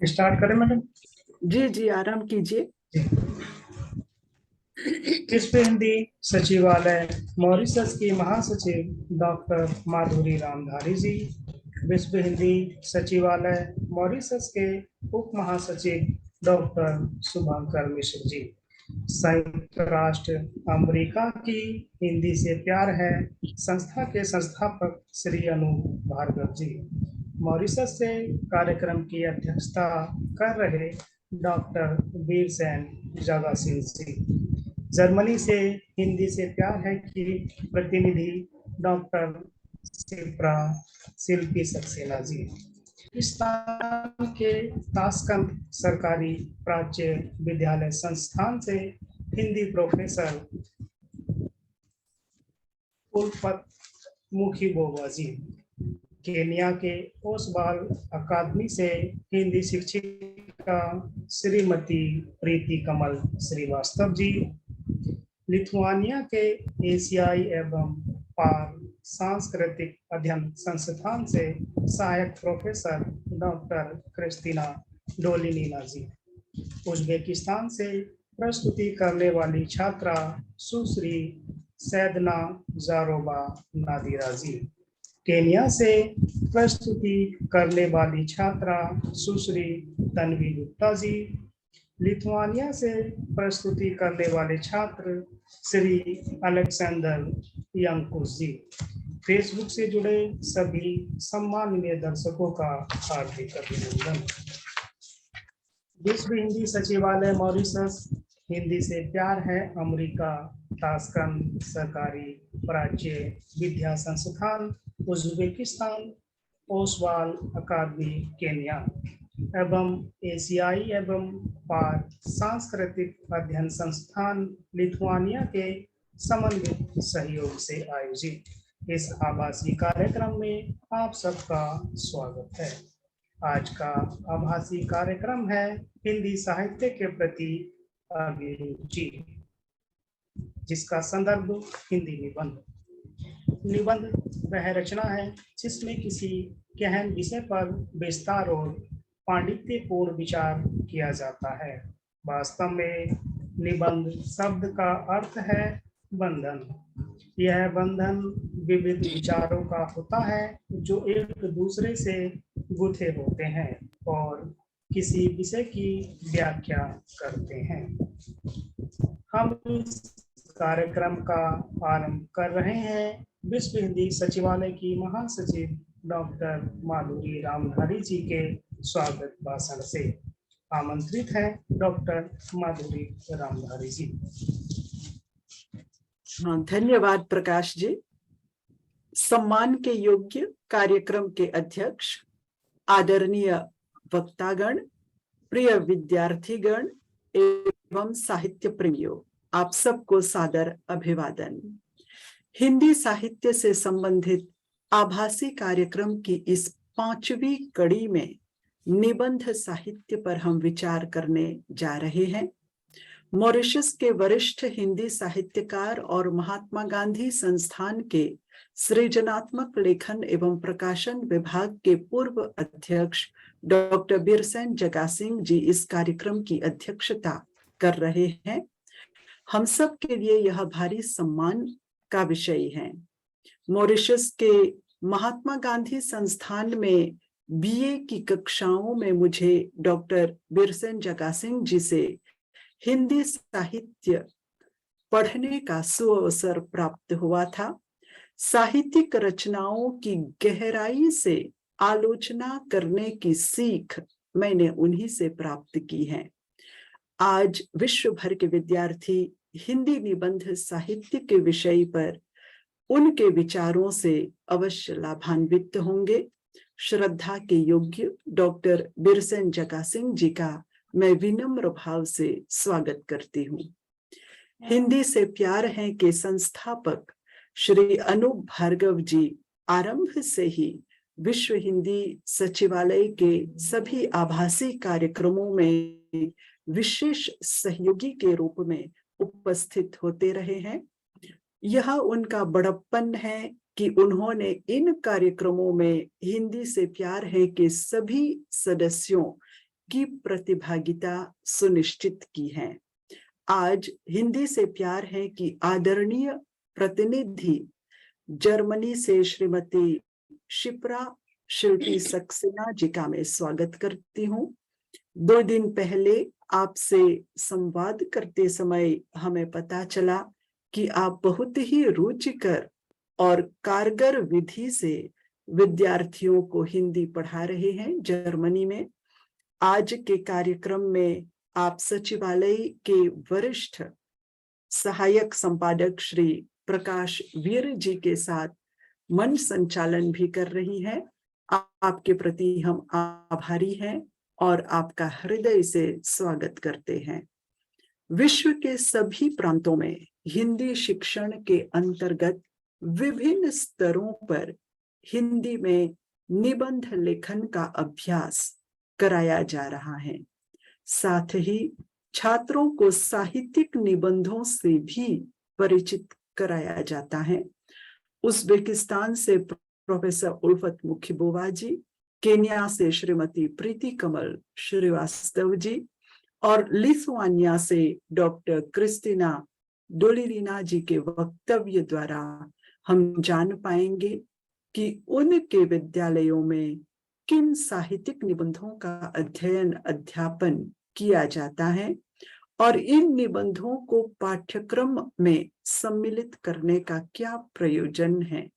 Start करें madam. जी जी, आराम कीजिए। विश्व हिंदी सचिवालय मॉरिशस की महासचिव डॉक्टर माधुरी रामधारी जी, विश्व हिंदी सचिवालय मॉरिशस के उप महासचिव डॉक्टर शुभंकर मिश्र जी, संयुक्त राष्ट्र अमेरिका की हिंदी से प्यार है संस्था के संस्थापक श्री अनूप भार्गव जी, मॉरिशस से कार्यक्रम की अध्यक्षता कर रहे डॉक्टर वीरसेन जगासिंह जी, जर्मनी से हिंदी से प्यार है की प्रतिनिधि डॉक्टर शिप्रा शिल्पी सक्सेना जी, पाकिस्तान के ताशकंद सरकारी प्राच्य विद्यालय संस्थान से हिंदी प्रोफेसर उल्फत मुखीबोवा जी, केन्या के ओसवाल अकादमी से हिंदी शिक्षिका श्रीमती प्रीति कमल श्रीवास्तव जी, लिथुआनिया के एशियाई एवं पार सांस्कृतिक अध्ययन संस्थान से सहायक प्रोफेसर डॉक्टर क्रिस्टीना डोलिनीना जी, उज्बेकिस्तान से प्रस्तुति करने वाली छात्रा सुश्री सैदना जारोबा नादिरा जी, केन्या से प्रस्तुति करने वाली छात्रा सुश्री तन्वी गुप्ता जी, लिथुआनिया से प्रस्तुति करने वाले छात्र श्री अलेक्जेंडर यंकुस जी, फेसबुक से जुड़े सभी सम्माननीय दर्शकों का हार्दिक अभिनंदन। विश्व हिंदी सचिवालय मॉरिशस, हिंदी से प्यार है अमेरिका, ताशकंद सरकारी प्राच्य विद्या संस्थान उज्बेकिस्तान, ओसवाल अकादमी केन्या एवं एशियाई एवं पार सांस्कृतिक अध्ययन संस्थान लिथुआनिया के समन्वित सहयोग से आयोजित इस आभासी कार्यक्रम में आप सबका स्वागत है। आज का आभासी कार्यक्रम है हिंदी साहित्य के प्रति अभिरुचि, जिसका संदर्भ हिंदी निबंध। निबंध वह रचना है जिसमें किसी गहन विषय पर विस्तार और पांडित्यपूर्ण विचार किया जाता है। वास्तव में निबंध शब्द का अर्थ है बंधन। यह बंधन विविध विचारों का होता है जो एक दूसरे से गुथे होते हैं और किसी विषय की व्याख्या करते हैं। हम इस कार्यक्रम का आरंभ कर रहे हैं विश्व हिंदी सचिवालय की महासचिव डॉक्टर माधुरी रामधारी जी के स्वागत भाषण से। आमंत्रित है डॉक्टर माधुरी रामधारी जी। हाँ, धन्यवाद प्रकाश जी। सम्मान के योग्य कार्यक्रम के अध्यक्ष, आदरणीय वक्तागण, प्रिय विद्यार्थीगण एवं साहित्य प्रेमियों, आप सबको सादर अभिवादन। हिंदी साहित्य से संबंधित आभासी कार्यक्रम की इस 5वीं कड़ी में निबंध साहित्य पर हम विचार करने जा रहे हैं। मॉरिशस के वरिष्ठ हिंदी साहित्यकार और महात्मा गांधी संस्थान के सृजनात्मक लेखन एवं प्रकाशन विभाग के पूर्व अध्यक्ष डॉक्टर वीरसेन जगासिंह जी इस कार्यक्रम की अध्यक्षता कर रहे हैं। हम सब के लिए यह भारी सम्मान का विषय है। मॉरिशस के महात्मा गांधी संस्थान में बीए की कक्षाओं में मुझे डॉक्टर वीरसेन जगासिंह जी से हिंदी साहित्य पढ़ने का सुअवसर प्राप्त हुआ था। साहित्यिक रचनाओं की गहराई से आलोचना करने की सीख मैंने उन्हीं से प्राप्त की है। आज विश्व भर के विद्यार्थी हिंदी निबंध साहित्य के विषय पर उनके विचारों से अवश्य लाभान्वित होंगे। श्रद्धा के योग्य डॉक्टर वीरसेन जगासिंह जी का मैं विनम्र भाव से स्वागत करती हूँ। हिंदी से प्यार है के संस्थापक श्री अनूप भार्गव जी आरंभ से ही विश्व हिंदी सचिवालय के सभी आभासी कार्यक्रमों में विशेष सहयोगी के रूप में उपस्थित होते रहे हैं। यह उनका बड़प्पन है कि उन्होंने इन कार्यक्रमों में हिंदी से प्यार है के सभी सदस्यों की प्रतिभागिता सुनिश्चित की है। आज हिंदी से प्यार है कि आदरणीय प्रतिनिधि जर्मनी से श्रीमती शिप्रा शिल्पी सक्सेना जी का मैं स्वागत करती हूँ। 2 दिन पहले आपसे संवाद करते समय हमें पता चला कि आप बहुत ही रुचिकर और कारगर विधि से विद्यार्थियों को हिंदी पढ़ा रहे हैं जर्मनी में। आज के कार्यक्रम में आप सचिवालय के वरिष्ठ सहायक संपादक श्री प्रकाश वीर जी के साथ मंच संचालन भी कर रही हैं। आपके प्रति हम आभारी हैं और आपका हृदय से स्वागत करते हैं। विश्व के सभी प्रांतों में हिंदी शिक्षण के अंतर्गत विभिन्न स्तरों पर हिंदी में निबंध लेखन का अभ्यास कराया जा रहा है। साथ ही छात्रों को साहित्यिक निबंधों से भी परिचित कराया जाता है। उज़्बेकिस्तान से प्रोफेसर उल्फत मुखिबोवा जी, केन्या से श्रीमती प्रीति कमल श्रीवास्तव जी और लिथुआनिया से डॉक्टर क्रिस्टिना डोलिरिना जी के वक्तव्य द्वारा हम जान पाएंगे कि उनके विद्यालयों में किन साहित्यिक निबंधों का अध्ययन अध्यापन किया जाता है और इन निबंधों को पाठ्यक्रम में सम्मिलित करने का क्या प्रयोजन है।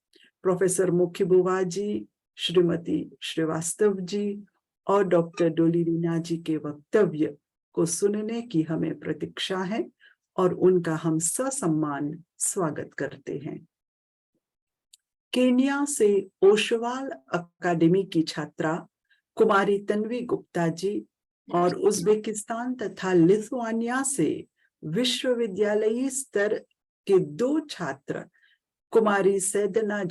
प्रोफेसर मुखिबोवा जी, श्रीमती श्रीवास्तव जी और डॉक्टर डोलिरिना जी के वक्तव्य को सुनने की हमें प्रतीक्षा है और उनका हम ससम्मान स्वागत करते हैं। केन्या से ओशवाल अकादमी की छात्रा कुमारी तन्वी गुप्ता जी और उज़्बेकिस्तान तथा लिथुआनिया से विश्वविद्यालयी स्तर के 2 छात्र कुमारी सैदना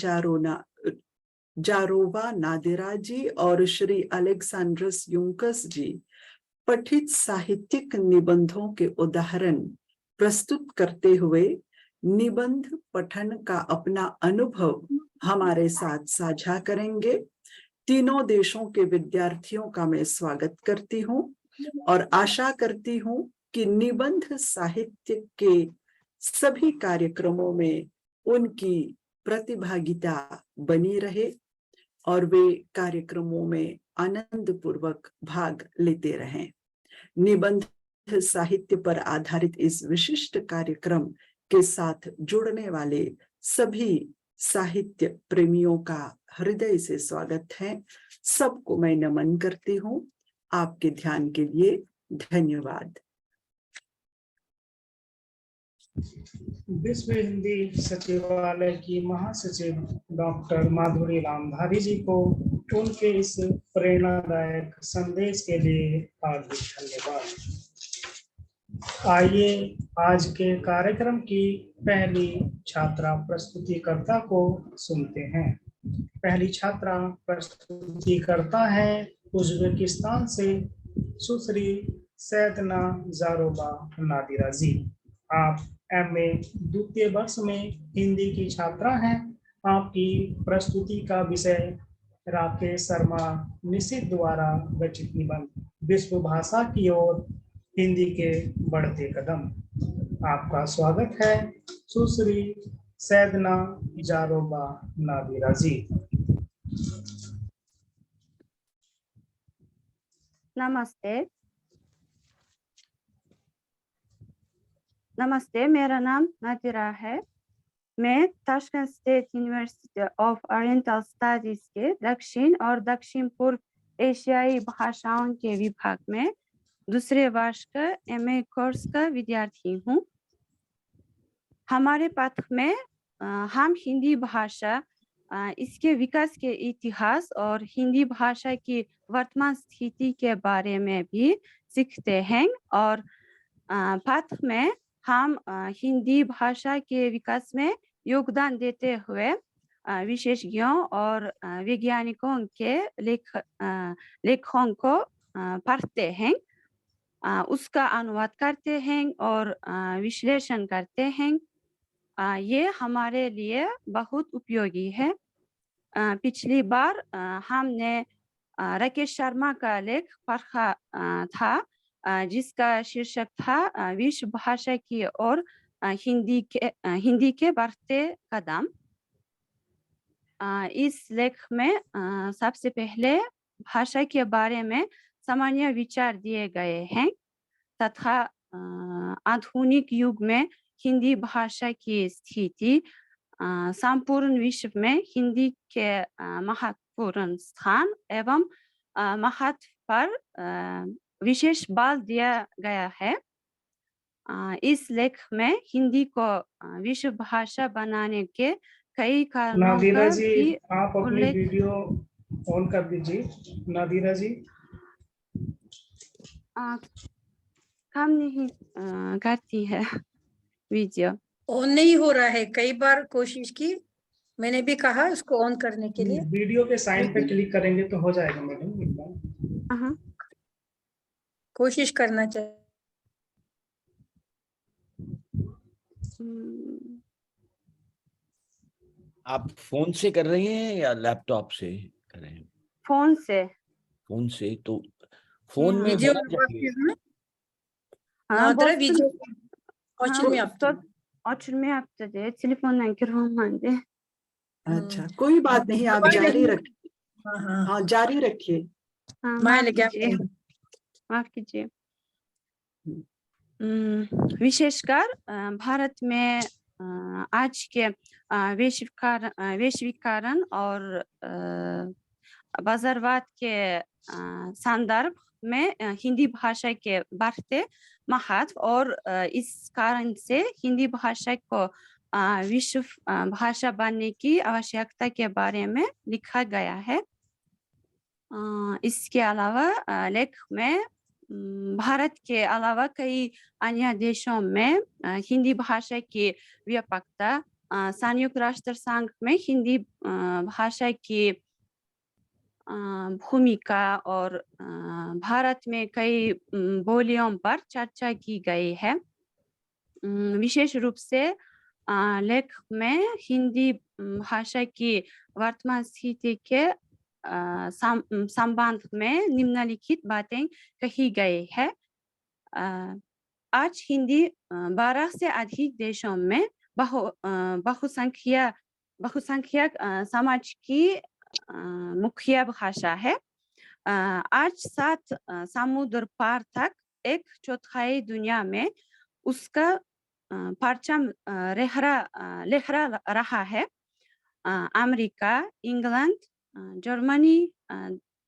जारोवा नादिरा जी और श्री अलेक्सांड्रस यूंकस जी पठित साहित्यिक निबंधों के उदाहरण प्रस्तुत करते हुए निबंध पठन का अपना अनुभव हमारे साथ साझा करेंगे। तीनों देशों के विद्यार्थियों का मैं स्वागत करती हूँ और आशा करती हूँ कि निबंध साहित्य के सभी कार्यक्रमों में उनकी प्रतिभागिता बनी रहे और वे कार्यक्रमों में आनंद पूर्वक भाग लेते रहें। निबंध साहित्य पर आधारित इस विशिष्ट कार्यक्रम के साथ जुड़ने वाले सभी साहित्य प्रेमियों का हृदय से स्वागत है। सबको मैं नमन करती हूँ। आपके ध्यान के लिए धन्यवाद। विश्व हिंदी सचिवालय की महासचिव डॉक्टर माधुरी रामधारी जी को उनके इस प्रेरणादायक संदेश के लिए हार्दिक धन्यवाद। आइए आज के कार्यक्रम की पहली छात्रा प्रस्तुतिकर्ता को सुनते हैं। पहली छात्रा प्रस्तुतिकर्ता है उज़्बेकिस्तान से सुश्री सैदना जारोबा नादिरा जी। आप MA द्वितीय वर्ष में हिंदी की छात्रा हैं। आपकी प्रस्तुति का विषय राकेश शर्मा निशित द्वारा रचित निबंध विश्व भाषा की ओर हिंदी के बढ़ते कदम। आपका स्वागत है सुश्री सैदना जारोबा नादिरा जी। नमस्ते, मेरा नाम नादिरा है। मैं Tashkent state university of oriental studies के दक्षिण और दक्षिण पूर्व एशियाई भाषाओं के विभाग में दूसरे वर्ष का MA कोर्स का विद्यार्थी हूँ। हमारे पाठ में हम हिंदी भाषा, इसके विकास के इतिहास और हिंदी भाषा की वर्तमान स्थिति के बारे में भी सीखते हैं और पाठ में हम हिंदी भाषा के विकास में योगदान देते हुए विशेषज्ञों और वैज्ञानिकों के लेखों को पढ़ते हैं। उसका अनुवाद करते हैं और विश्लेषण करते हैं। ये हमारे लिए बहुत उपयोगी है। पिछली बार हमने राकेश शर्मा का लेख पढ़ा था, जिसका शीर्षक था विश्व भाषा की और हिंदी के बढ़ते कदम। इस लेख में सबसे पहले भाषा के बारे में सामान्य विचार दिए गए हैं तथा आधुनिक युग में हिंदी भाषा की स्थिति, संपूर्ण विश्व में हिंदी के महत्वपूर्ण स्थान एवं महत्व पर विशेष बल दिया गया है। इस लेख में हिंदी को विश्व भाषा बनाने के कई कारणों नादिरा का जी, भी आप अपनी उल्लेख। वीडियो ऑन कर दीजिए। नादिरा जी, काम नहीं करती है वीडियो। ऑन नहीं हो रहा है, कई बार कोशिश की, मैंने भी कहा उसको ऑन करने के लिए। वीडियो के साइन पे क्लिक करेंगे तो हो जाएगा मैडम, एक बार कोशिश करना चाहिए। आप फोन से कर रही हैं या लैपटॉप से कर रहे हैं? फोन से। फोन से तो फोन में वीडियो होना चाहिए। Nadira video açılmıyor telefondan girmem. अच्छा, कोई बात नहीं, आप जारी रखिए। हाँ, जारी रखिए। माफ कीजिए। विशेषकर भारत में आज के वैश्वीकरण और बाजारवाद के संदर्भ में हिंदी भाषा के बढ़ते महत्व और इस कारण से हिंदी भाषा को विश्व भाषा बनने की आवश्यकता के बारे में लिखा गया है। इसके अलावा लेख में भारत के अलावा कई अन्य देशों में हिंदी भाषा की व्यापकता, संयुक्त राष्ट्र संघ में हिंदी भाषा की भूमिका और भारत में कई बोलियों पर चर्चा की गई है। विशेष रूप से लेख में हिंदी भाषा की वर्तमान स्थिति के संबंध में निम्नलिखित बातें कही गई है। आज हिंदी 12 से अधिक देशों में बहुसंख्यक समाज की मुख्य भाषा है। आज 7 समुद्र पार तक 1/4 दुनिया में उसका परचम लहरा रहा है। अमेरिका, इंग्लैंड, जर्मनी,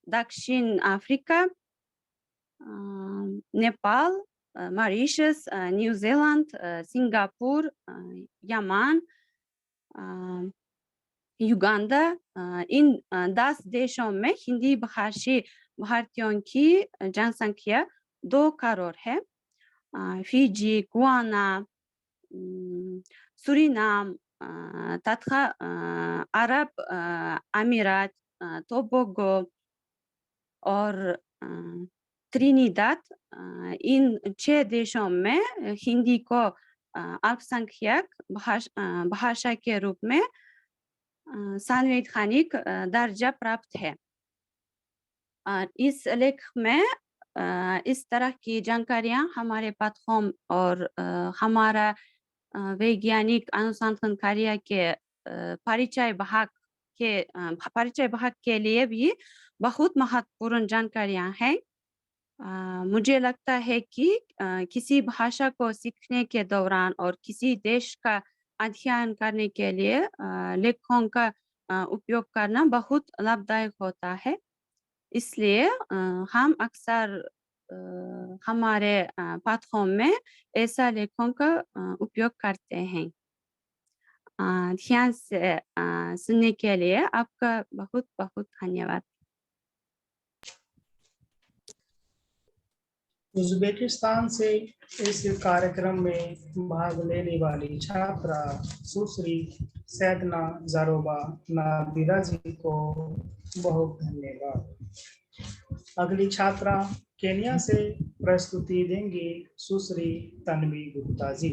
दक्षिण Africa, Nepal, Mauritius, New Zealand, Singapore, Yemen, Uganda, इन 10 देशों में हिंदी भाषी भारतीयों की जनसंख्या 2 करोड़ है। फिजी, गुयाना, सूरीनाम तथा अरब अमीरात, टोबैगो और त्रिनिदाद, इन 6 देशों में हिंदी को अल्पसंख्यक भाषा के रूप में संवैधानिक दर्जा प्राप्त है। इस लेख में इस तरह की जानकारियां हमारे पाठों और हमारा वैज्ञानिक अनुसंधान कार्य के परिचय भाग के लिए भी बहुत महत्वपूर्ण जानकारियां हैं। मुझे लगता है कि किसी भाषा को सीखने के दौरान और किसी देश का अध्ययन करने के लिए लेखों का उपयोग करना बहुत लाभदायक होता है। इसलिए हम अक्सर हमारे पाठों में ऐसा लेखों का उपयोग करते हैं। ध्यान से सुनने के लिए आपका बहुत बहुत धन्यवाद। उज़्बेकिस्तान से इस कार्यक्रम में भाग लेने वाली छात्रा सुश्री सैदना जारोबा नादिरा जी को बहुत धन्यवाद। अगली छात्रा केन्या से प्रस्तुति देंगी सुश्री तन्वी गुप्ता जी।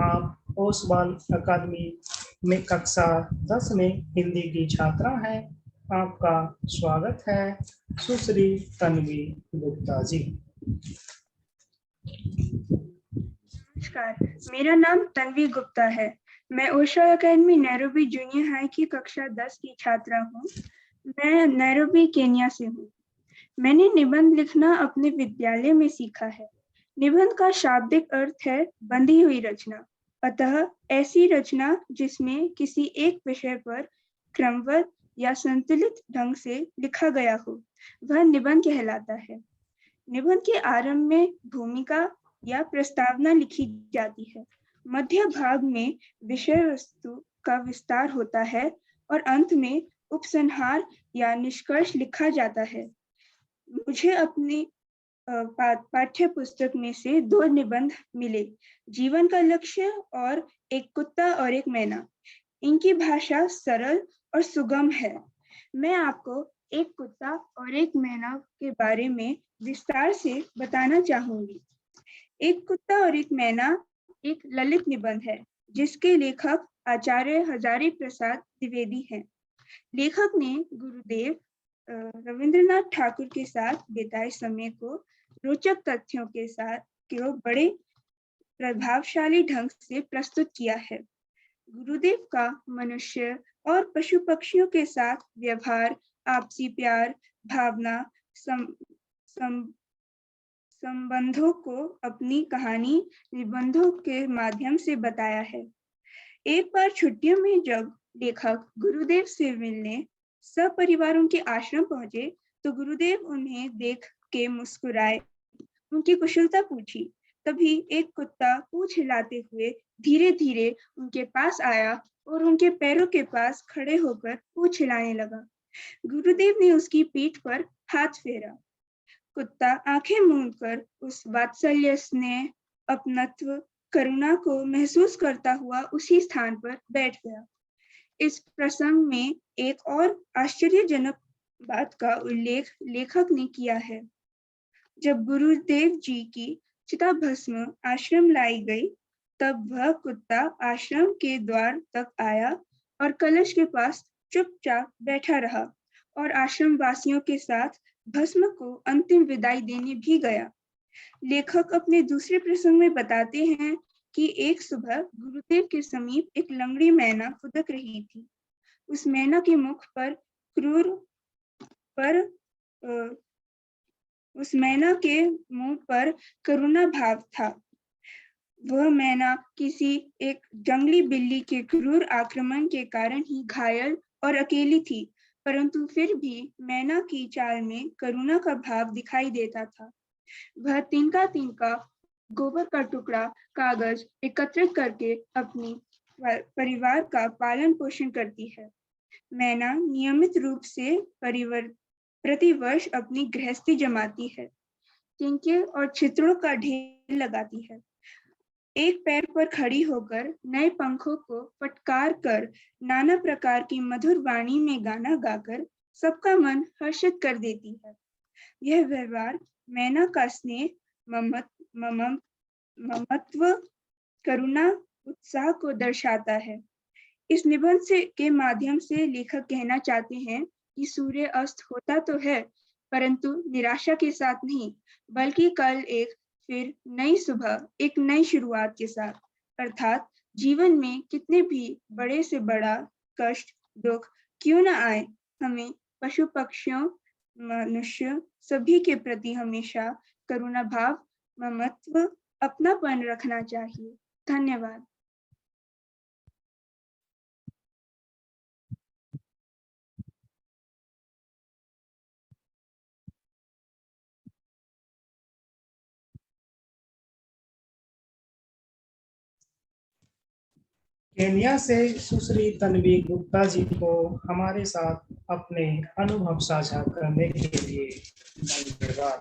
आप ओसवाल अकादमी में कक्षा 10 में हिंदी की छात्रा हैं। आपका स्वागत है सुश्री तन्वी गुप्ता जी। नमस्कार, मेरा नाम तन्वी गुप्ता है। मैं Oswal academy Nairobi junior high की कक्षा 10 की छात्रा हूँ। मैं नैरोबी केन्या से हूँ। मैंने निबंध लिखना अपने विद्यालय में सीखा है। निबंध का शाब्दिक अर्थ है बंधी हुई रचना, अतः ऐसी रचना जिसमें किसी एक विषय पर क्रमबद्ध या संतुलित ढंग से लिखा गया हो, वह निबंध कहलाता है। निबंध के आरंभ में भूमिका या प्रस्तावना लिखी जाती है। मध्य भाग में विषय वस्तु का विस्तार होता है और अंत में उपसंहार या निष्कर्ष लिखा जाता है। मुझे अपनी पाठ्य पुस्तक में से 2 निबंध मिले, जीवन का लक्ष्य और एक कुत्ता और एक मैना। इनकी भाषा सरल और सुगम है। मैं आपको एक कुत्ता और एक मैना के बारे में विस्तार से बताना चाहूंगी। एक कुत्ता और एक मैना एक ललित निबंध है, जिसके लेखक आचार्य हजारी प्रसाद द्विवेदी हैं। लेखक ने गुरुदेव रविंद्रनाथ ठाकुर के साथ बिताए समय को रोचक तथ्यों के साथ बड़े प्रभावशाली ढंग से प्रस्तुत किया है। गुरुदेव का मनुष्य और पशु पक्षियों के साथ व्यवहार, आपसी प्यार, भावना, संबंधों को अपनी कहानी निबंधों के माध्यम से बताया है। एक बार छुट्टियों में जब लेखक गुरुदेव से मिलने सपरिवार उनके आश्रम पहुंचे, तो गुरुदेव उन्हें देख के मुस्कुराए, उनकी कुशलता पूछी। तभी एक कुत्ता पूंछ हिलाते हुए धीरे धीरे उनके पास आया और उनके पैरों के पास खड़े होकर पूंछ हिलाने लगा। गुरुदेव ने उसकी पीठ पर हाथ फेरा। कुत्ता आंखें मूंदकर उस वात्सल्य, स्नेह, अपनत्व, करुणा को महसूस करता हुआ उसी स्थान पर बैठ गया। इस प्रसंग में एक और आश्चर्यजनक बात का उल्लेख लेखक ने किया है। जब गुरुदेव जी की चिताभस्म आश्रम लाई गई, तब वह कुत्ता आश्रम के द्वार तक आया और कलश के पास चुपचाप बैठा रहा और आश्रम वासियों के साथ भस्म को अंतिम विदाई देने भी गया। लेखक अपने दूसरे प्रसंग में बताते हैं कि एक सुबह गुरुदेव के समीप एक लंगड़ी मैना फुदक रही थी। उस मैना के मुख पर उस मैना के मुंह पर करुणा भाव था। वह मैना किसी एक जंगली बिल्ली के क्रूर आक्रमण के कारण ही घायल और अकेली थी, परंतु फिर भी मैना की चाल में करुणा का भाव दिखाई देता था। वह तिनका तिनका गोबर का टुकड़ा कागज एकत्रित करके अपनी परिवार का पालन पोषण करती है। मैना नियमित रूप से प्रतिवर्ष अपनी गृहस्थी जमाती है, तिनके और छितरों का ढेर लगाती है। एक पैर पर खड़ी होकर नए पंखों को फटकार कर नाना प्रकार की मधुर वाणी में गाना गाकर सबका मन हर्षित कर देती है। यह व्यवहार मैना का स्नेह, ममत्व, करुणा, उत्साह को दर्शाता है। इस निबंध के माध्यम से लेखक कहना चाहते हैं कि सूर्य अस्त होता तो है, परंतु निराशा के साथ नहीं, बल्कि कल एक फिर नई सुबह, एक नई शुरुआत के साथ। अर्थात जीवन में कितने भी बड़े से बड़ा कष्ट, दुख क्यों न आए, हमें पशु पक्षियों, मनुष्य सभी के प्रति हमेशा करुणा भाव, ममत्व, अपनापन रखना चाहिए। धन्यवाद। केन्या से सुश्री तन्वी गुप्ता जी को हमारे साथ अपने अनुभव साझा करने के लिए धन्यवाद।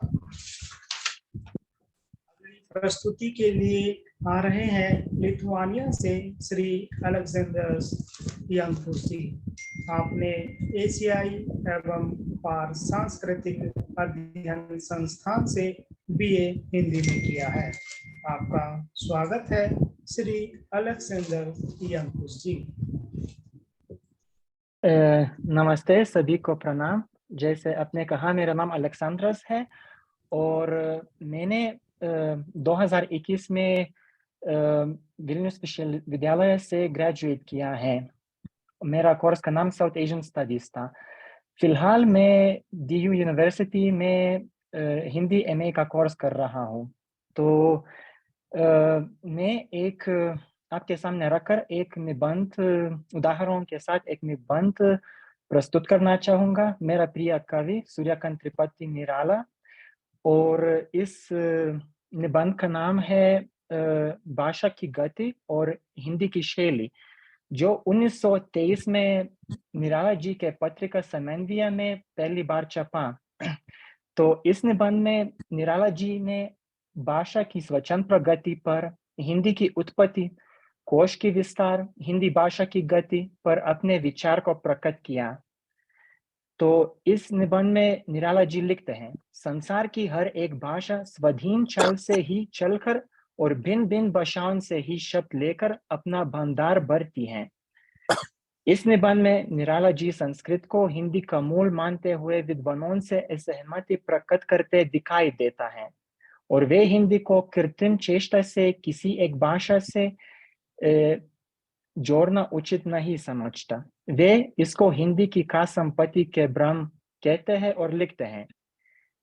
प्रस्तुति के लिए आ रहे हैं लिथुआनिया से श्री अलेक्जेंडर यांकुसी। आपने एशियाई एवं पार सांस्कृतिक अध्ययन संस्थान से बीए हिंदी में किया है। आपका स्वागत है श्री अलेक्जेंडर यंकुश जी। नमस्ते, सभी को प्रणाम। जैसे आपने कहा, मेरा नाम अलेक्जेंड्रस है और मैंने 2021 में विल्नियस विश्वविद्यालय से ग्रेजुएट किया है। मेरा कोर्स का नाम साउथ एशियन स्टडीज था। फिलहाल मैं DU यूनिवर्सिटी में हिंदी MA का कोर्स कर रहा हूँ। तो मैं एक आपके सामने रखकर एक निबंध उदाहरणों के साथ एक निबंध प्रस्तुत करना चाहूँगा। मेरा प्रिय कवि सूर्यकांत त्रिपाठी निराला, और इस निबंध का नाम है भाषा की गति और हिंदी की शैली, जो 1923 में निराला जी के पत्रिका समन्वय में पहली बार छपा। तो इस निबंध में निराला जी ने भाषा की स्वतंत्र प्रगति पर, हिंदी की उत्पत्ति, कोश की विस्तार, हिंदी भाषा की गति पर अपने विचार को प्रकट किया। तो इस निबंध में निराला जी लिखते हैं, संसार की हर एक भाषा स्वाधीन चाल से ही चलकर और भिन्न भिन्न भाषाओं से ही शब्द लेकर अपना भंडार भरती है। इस निबंध में निराला जी संस्कृत को हिंदी का मूल मानते हुए विद्वानों से असहमति प्रकट करते दिखाई देता है, और वे हिंदी को कृत्रिम चेष्टा से किसी एक भाषा से जोड़ना उचित नहीं समझता। वे इसको हिंदी की खास संपत्ति के भ्रम कहते हैं और लिखते हैं,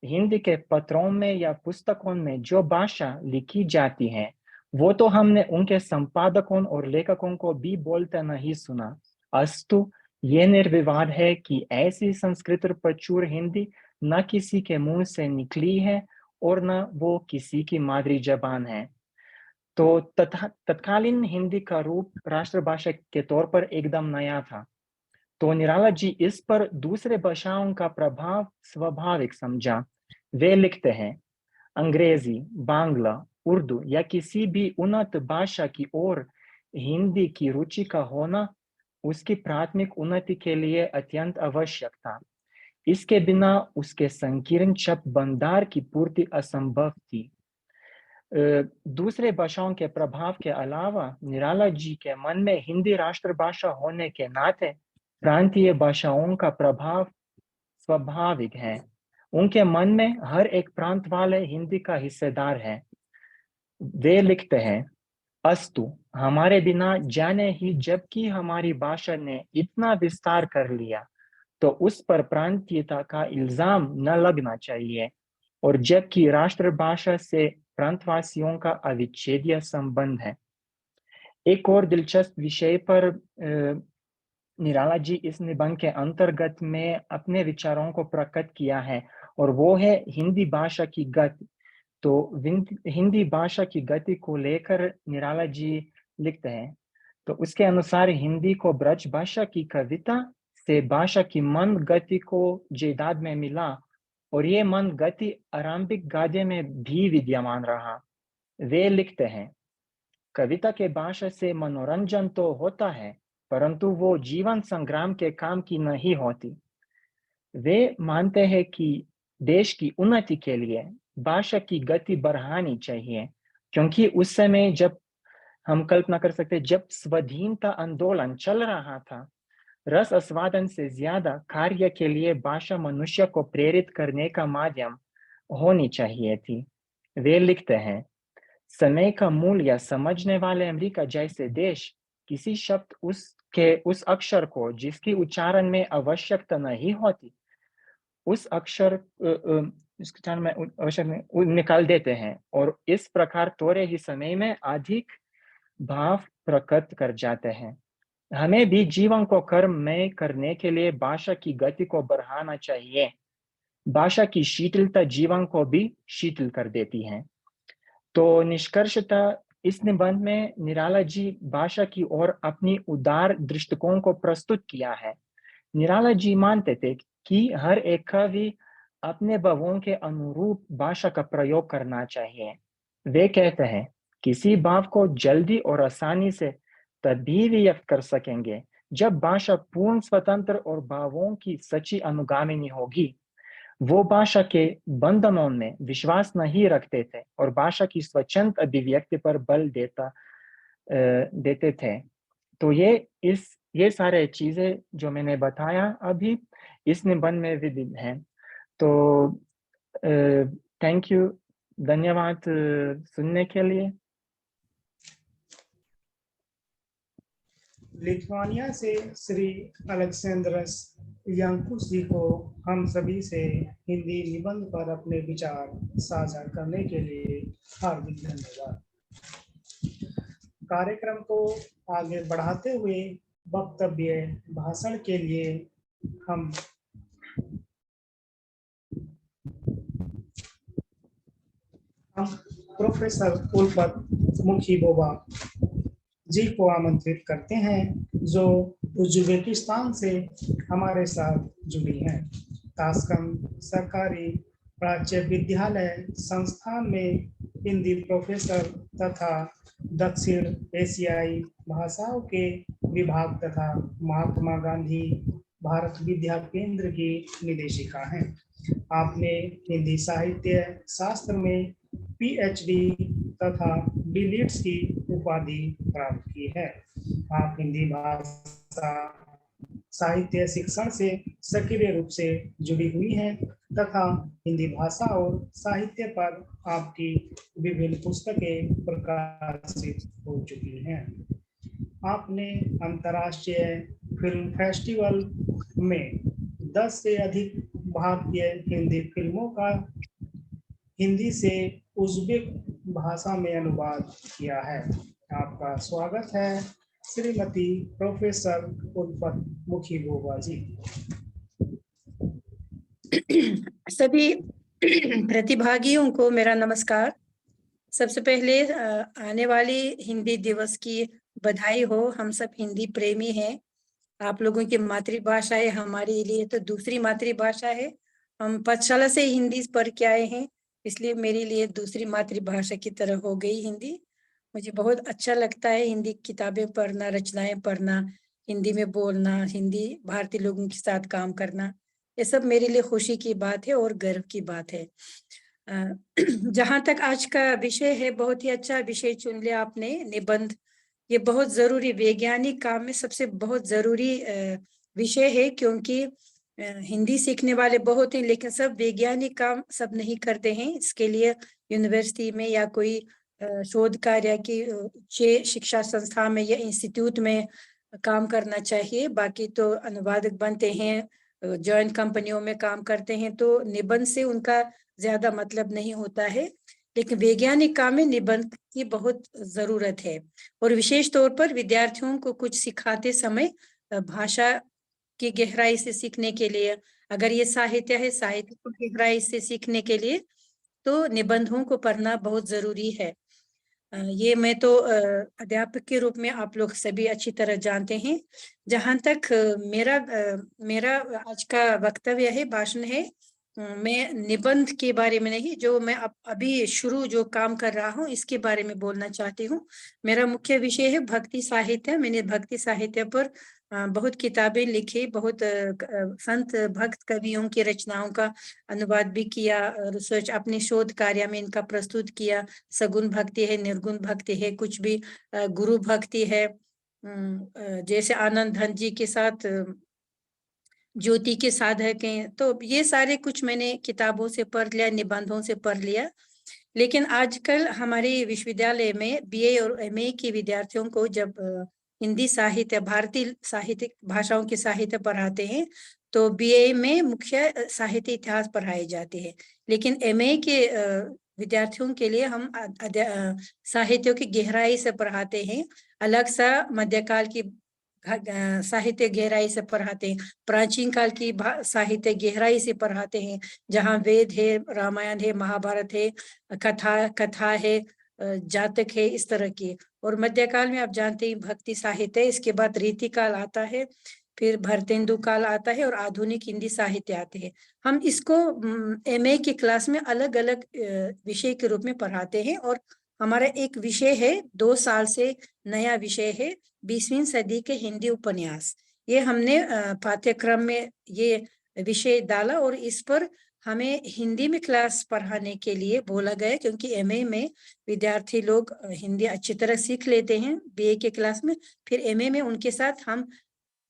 हिंदी के पत्रों में या पुस्तकों में जो भाषा लिखी जाती है वो तो हमने उनके संपादकों और लेखकों को भी बोलते नहीं सुना। अस्तु ये निर्विवाद है कि ऐसी संस्कृत प्रचुर हिंदी न किसी के मुंह से निकली है और न वो किसी की मादरी जबान है। तो तत्कालीन हिंदी का रूप राष्ट्रभाषा के तौर पर एकदम नया था। तो निराला जी इस पर दूसरे भाषाओं का प्रभाव स्वाभाविक समझा। वे लिखते हैं, अंग्रेजी, बांग्ला, उर्दू या किसी भी उन्नत भाषा की ओर हिंदी की रुचि का होना उसकी प्राथमिक उन्नति के लिए अत्यंत आवश्यक था। इसके बिना उसके संकीर्ण शब्द भंडार की पूर्ति असंभव थी। दूसरे भाषाओं के प्रभाव के अलावा निराला जी के मन में हिंदी राष्ट्रभाषा होने के नाते प्रांतीय भाषाओं का प्रभाव स्वाभाविक है। उनके मन में हर एक प्रांत वाले हिंदी का हिस्सेदार है। वे लिखते हैं, अस्तु हमारे बिना जाने ही जबकि हमारी भाषा ने इतना विस्तार कर लिया तो उस पर प्रांतीयता का इल्जाम न लगना चाहिए, और जबकि राष्ट्रभाषा से प्रांतवासियों का अविच्छेद्य संबंध है। एक और दिलचस्प विषय पर निराला जी इस निबंध के अंतर्गत में अपने विचारों को प्रकट किया है, और वो है हिंदी भाषा की गति। तो हिंदी भाषा की गति को लेकर निराला जी लिखते हैं, तो उसके अनुसार हिंदी को ब्रज भाषा की कविता से भाषा की मंद गति को जायदाद में मिला, और ये मंद गति आरंभिक गाद्य में भी विद्यमान रहा। वे लिखते हैं, कविता के भाषा से मनोरंजन तो होता है परंतु वो जीवन संग्राम के काम की नहीं होती। वे मानते हैं कि देश की उन्नति के लिए भाषा की गति बढ़ानी चाहिए, क्योंकि उस समय जब हम कल्पना कर सकते जब स्वाधीनता आंदोलन चल रहा था, रस आस्वादन से ज्यादा कार्य के लिए भाषा मनुष्य को प्रेरित करने का माध्यम होनी चाहिए थी। वे लिखते हैं, समय का मूल्य समझने वाले अमेरिका जैसे देश किसी शब्द उस अक्षर को जिसकी उच्चारण में आवश्यकता नहीं होती उस अक्षर में आवश्यक निकाल देते हैं, और इस प्रकार थोड़े ही समय में अधिक भाव प्रकट कर जाते हैं। हमें भी जीवन को कर्ममय करने के लिए भाषा की गति को बढ़ाना चाहिए। भाषा की शीतलता जीवन को भी शीतल कर देती है। तो निष्कर्षतः इस निबंध में निराला जी भाषा की ओर अपनी उदार दृष्टिकोण को प्रस्तुत किया है। निराला जी मानते थे कि हर एक कवि अपने भावों के अनुरूप भाषा का प्रयोग करना चाहिए। वे कहते हैं, किसी भाव को जल्दी और आसानी से तभी व्यक्त कर सकेंगे जब भाषा पूर्ण स्वतंत्र और भावों की सच्ची अनुगामिनी होगी, वो भाषा के बंधनों में विश्वास नहीं रखते थे और भाषा की स्वच्छंद अभिव्यक्ति पर बल देते थे। तो ये सारे चीजें जो मैंने बताया अभी इस निबंध में विदित हैं। तो थैंक यू, धन्यवाद सुनने के लिए। लिथुआनिया से श्री अलेक्जेंड्रस यांकुस जी को हम सभी से हिंदी निबंध पर अपने विचार साझा करने के लिए हार्दिक धन्यवाद। कार्यक्रम को आगे बढ़ाते हुए वक्तव्य भाषण के लिए हम प्रोफेसर उल्फत मुखीबोवा जी को आमंत्रित करते हैं, जो उज्बेकिस्तान से हमारे साथ जुड़ी हैं। ताशकंद सरकारी प्राच्य विद्यालय संस्थान में हिंदी प्रोफेसर तथा दक्षिण एशियाई भाषाओं के विभाग तथा महात्मा गांधी भारत विद्या केंद्र की निदेशिका हैं। आपने हिंदी साहित्य शास्त्र में PhD तथा डीलिट्स की उपाधि प्राप्त की है। आप हिंदी भाषा साहित्य शिक्षण से सक्रिय रूप से जुड़ी हुई हैं तथा हिंदी भाषा और साहित्य पर आपकी विभिन्न पुस्तकें प्रकाशित हो चुकी हैं। आपने अंतर्राष्ट्रीय फिल्म फेस्टिवल में 10 से अधिक भारतीय हिंदी फिल्मों का हिंदी से उज़्बेक भाषा में अनुवाद किया है। आपका स्वागत है श्रीमती प्रोफेसर उल्फत मुखीबोवा जी। सभी प्रतिभागियों को मेरा नमस्कार। सबसे पहले आने वाली हिंदी दिवस की बधाई हो। हम सब हिंदी प्रेमी हैं। आप लोगों की मातृभाषा है, हमारे लिए तो दूसरी मातृभाषा है। हम पाठशाला से हिंदी पढ़ के आए हैं, इसलिए मेरे लिए दूसरी मातृभाषा की तरह हो गई हिंदी। मुझे बहुत अच्छा लगता है हिंदी किताबें पढ़ना, रचनाएं पढ़ना, हिंदी में बोलना, हिंदी भारतीय लोगों के साथ काम करना, ये सब मेरे लिए खुशी की बात है और गर्व की बात है। जहाँ तक आज का विषय है, बहुत ही अच्छा विषय चुन लिया आपने, निबंध। ये बहुत जरूरी, वैज्ञानिक काम में सबसे बहुत जरूरी विषय है, क्योंकि हिंदी सीखने वाले बहुत हैं, लेकिन सब वैज्ञानिक काम सब नहीं करते हैं। इसके लिए यूनिवर्सिटी में या कोई शोध कार्य की उच्च शिक्षा संस्था में या इंस्टीट्यूट में काम करना चाहिए। बाकी तो अनुवादक बनते हैं, जॉइंट कंपनियों में काम करते हैं, तो निबंध से उनका ज्यादा मतलब नहीं होता है। लेकिन वैज्ञानिक काम में निबंध की बहुत जरूरत है, और विशेष तौर पर विद्यार्थियों को कुछ सिखाते समय भाषा की गहराई से सीखने के लिए, अगर ये साहित्य है, साहित्य को गहराई से सीखने के लिए तो निबंधों को पढ़ना बहुत जरूरी है। ये मैं तो अध्यापक के रूप में आप लोग सभी अच्छी तरह जानते हैं। जहाँ तक मेरा आज का वक्तव्य है, भाषण है, मैं निबंध के बारे में नहीं, जो मैं अभी शुरू जो काम कर रहा हूँ इसके बारे में बोलना चाहती हूँ। मेरा मुख्य विषय है भक्ति साहित्य। मैंने भक्ति साहित्य पर बहुत किताबें लिखी, बहुत संत भक्त कवियों की रचनाओं का अनुवाद भी किया, रिसर्च अपने शोध कार्य में इनका प्रस्तुत किया। सगुण भक्ति है, निर्गुण भक्ति है, कुछ भी गुरु भक्ति है, जैसे आनंद धन जी के साथ ज्योति के साधक हैं। तो ये सारे कुछ मैंने किताबों से पढ़ लिया, निबंधों से पढ़ लिया। लेकिन आजकल हमारे विश्वविद्यालय में BA और MA के विद्यार्थियों को जब हिंदी साहित्य, भारतीय साहित्यिक भाषाओं के साहित्य पढ़ाते हैं, तो BA में मुख्य साहित्य इतिहास पढ़ाए जाते हैं। लेकिन MA के विद्यार्थियों के लिए हम साहित्यों की गहराई से पढ़ाते हैं, अलग सा मध्यकाल की साहित्य गहराई से पढ़ाते हैं, प्राचीन काल की साहित्य गहराई से पढ़ाते हैं, जहाँ वेद है, रामायण है, महाभारत है, कथा है, जातक है, इस तरह की। और मध्यकाल में आप जानते हैं भक्ति साहित्य, इसके बाद रीति काल आता है, फिर भरतेंदु काल आता है, और आधुनिक हिंदी साहित्य आते हैं। हम इसको MA की क्लास में अलग अलग विषय के रूप में पढ़ाते हैं, और हमारा एक विषय है, 2 साल से नया विषय है 20वीं सदी के हिंदी उपन्यास। ये हमने पाठ्यक्रम में ये विषय डाला और इस पर हमें हिंदी में क्लास पढ़ाने के लिए बोला गया, क्योंकि एमए में विद्यार्थी लोग हिंदी अच्छी तरह सीख लेते हैं बीए के क्लास में, फिर एमए में उनके साथ हम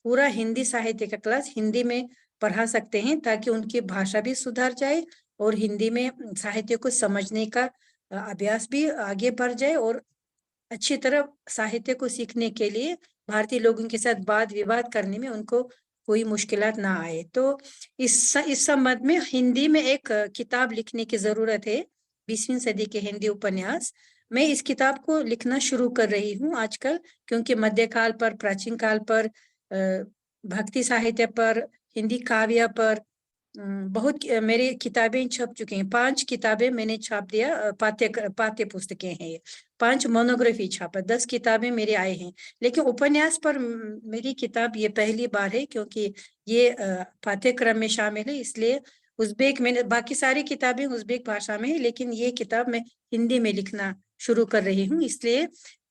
पूरा हिंदी साहित्य का क्लास हिंदी में पढ़ा सकते हैं, ताकि उनकी भाषा भी सुधार जाए और हिंदी में साहित्य को समझने का अभ्यास भी आगे बढ़ जाए और अच्छी तरह साहित्य को सीखने के लिए भारतीय लोगों के साथ वाद विवाद करने में उनको कोई मुश्किलात ना आए। तो इस संबंध में हिंदी में एक किताब लिखने की जरूरत है, 20वीं सदी के हिंदी उपन्यास। मैं इस किताब को लिखना शुरू कर रही हूँ आजकल, क्योंकि मध्यकाल पर, प्राचीन काल पर, भक्ति साहित्य पर, हिंदी काव्य पर बहुत मेरी किताबें छप चुकी हैं। 5 किताबें मैंने छाप दिया, पाठ्य पुस्तकें हैं ये, 5 मोनोग्राफी छापा, 10 किताबें मेरे आए हैं। लेकिन उपन्यास पर मेरी किताब ये पहली बार है, क्योंकि ये पाठ्यक्रम में शामिल है, इसलिए उज़्बेक मैंने, बाकी सारी किताबें उज़्बेक भाषा में है, लेकिन ये किताब मैं हिंदी में लिखना शुरू कर रही हूँ। इसलिए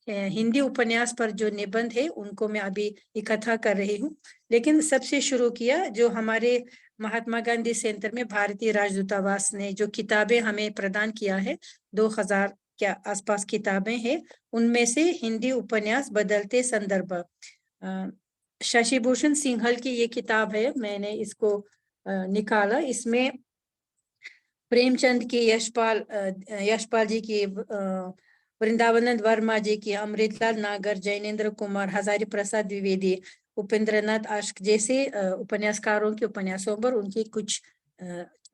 हिंदी उपन्यास पर जो निबंध है उनको मैं अभी इकट्ठा कर रही हूँ। लेकिन सबसे शुरू किया जो हमारे महात्मा गांधी सेंटर में भारतीय राजदूतावास ने जो किताबें हमें प्रदान किया है, 2000 के आसपास किताबें हैं, उनमें से हिंदी उपन्यास बदलते संदर्भ, शशि भूषण सिंघल की ये किताब है, मैंने इसको निकाला। इसमें प्रेमचंद की, यशपाल जी की, वृंदावनंद वर्मा जी की, अमृतलाल नागर, जैनेन्द्र कुमार, हजारी प्रसाद द्विवेदी, उपेंद्रनाथ आश्क जैसे उपन्यासकारों के उपन्यासों पर उनके कुछ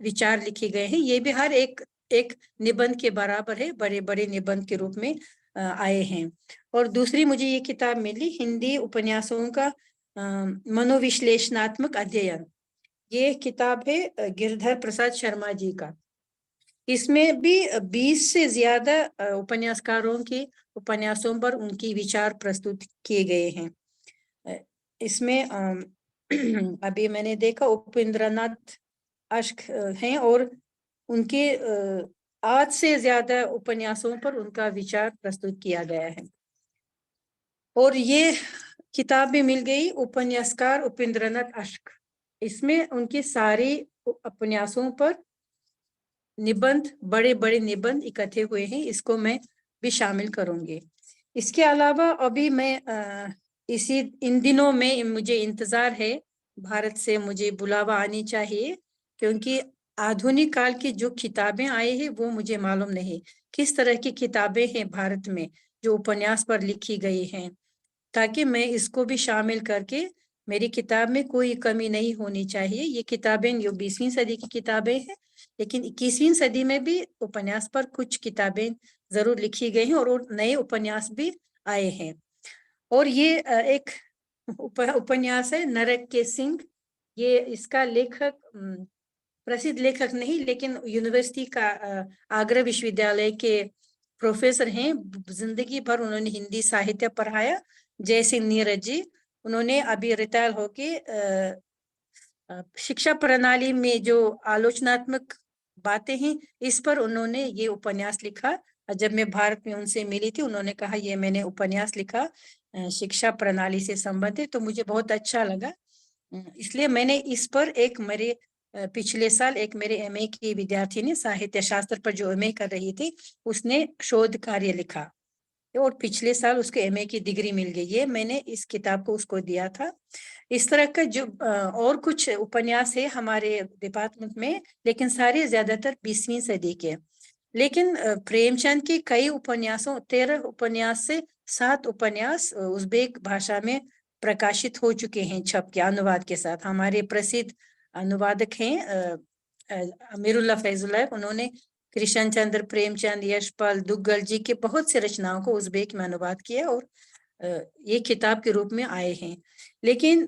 विचार लिखे गए हैं। ये भी हर एक निबंध के बराबर है, बड़े बड़े निबंध के रूप में आए हैं। और दूसरी मुझे ये किताब मिली, हिंदी उपन्यासों का मनोविश्लेषणात्मक अध्ययन। ये किताब है गिरधर प्रसाद शर्मा जी का। इसमें भी 20 से ज्यादा उपन्यासकारों के उपन्यासों पर उनकी विचार प्रस्तुत किए गए हैं। इसमें अभी मैंने देखा उपेंद्रनाथ आश्क हैं और उनके 8 से ज्यादा उपन्यासों पर उनका विचार प्रस्तुत किया गया है। और ये किताब भी मिल गई उपन्यासकार उपेंद्रनाथ आश्क, इसमें उनके सारे उपन्यासों पर निबंध, बड़े बड़े निबंध इकट्ठे हुए हैं, इसको मैं भी शामिल करूंगी। इसके अलावा अभी मैं इन दिनों में मुझे इंतजार है, भारत से मुझे बुलावा आनी चाहिए, क्योंकि आधुनिक काल की जो किताबें आई हैं वो मुझे मालूम नहीं किस तरह की किताबें हैं भारत में जो उपन्यास पर लिखी गई हैं, ताकि मैं इसको भी शामिल करके, मेरी किताब में कोई कमी नहीं होनी चाहिए। ये किताबें जो 20वीं सदी की किताबें हैं, लेकिन 21वीं सदी में भी उपन्यास पर कुछ किताबें जरूर लिखी गई हैं और नए उपन्यास भी आए हैं। और ये एक उपन्यास है नरक के सिंह। ये इसका लेखक प्रसिद्ध लेखक नहीं, लेकिन यूनिवर्सिटी का आगरा विश्वविद्यालय के प्रोफेसर हैं, जिंदगी भर उन्होंने हिंदी साहित्य पढ़ाया, जयसिंह नीरज जी। उन्होंने अभी रिटायर होके शिक्षा प्रणाली में जो आलोचनात्मक बातें हैं इस पर उन्होंने ये उपन्यास लिखा। जब मैं भारत में उनसे मिली थी, उन्होंने कहा ये मैंने उपन्यास लिखा शिक्षा प्रणाली से संबंधित, तो मुझे बहुत अच्छा लगा। इसलिए मैंने इस पर मेरे पिछले साल एक मेरे एमए की विद्यार्थी ने, साहित्य शास्त्र पर जो एमए कर रही थी, उसने शोध कार्य लिखा और पिछले साल उसको एमए की डिग्री मिल गई। ये मैंने इस किताब को उसको दिया था। इस तरह का जो और कुछ उपन्यास है हमारे डिपार्टमेंट में, लेकिन सारे ज्यादातर 20वीं सदी के। लेकिन प्रेमचंद के कई उपन्यासों, 13 उपन्यास से 7 उपन्यास उज़्बेक भाषा में प्रकाशित हो चुके हैं छप के अनुवाद के साथ। हमारे प्रसिद्ध अनुवादक हैं अमीरुल्लाह फैजुल्लाह, उन्होंने कृष्ण चंद्र, प्रेमचंद, यशपाल, दुग्गल जी के बहुत से रचनाओं को उज़्बेक में अनुवाद किया और ये किताब के रूप में आए हैं। लेकिन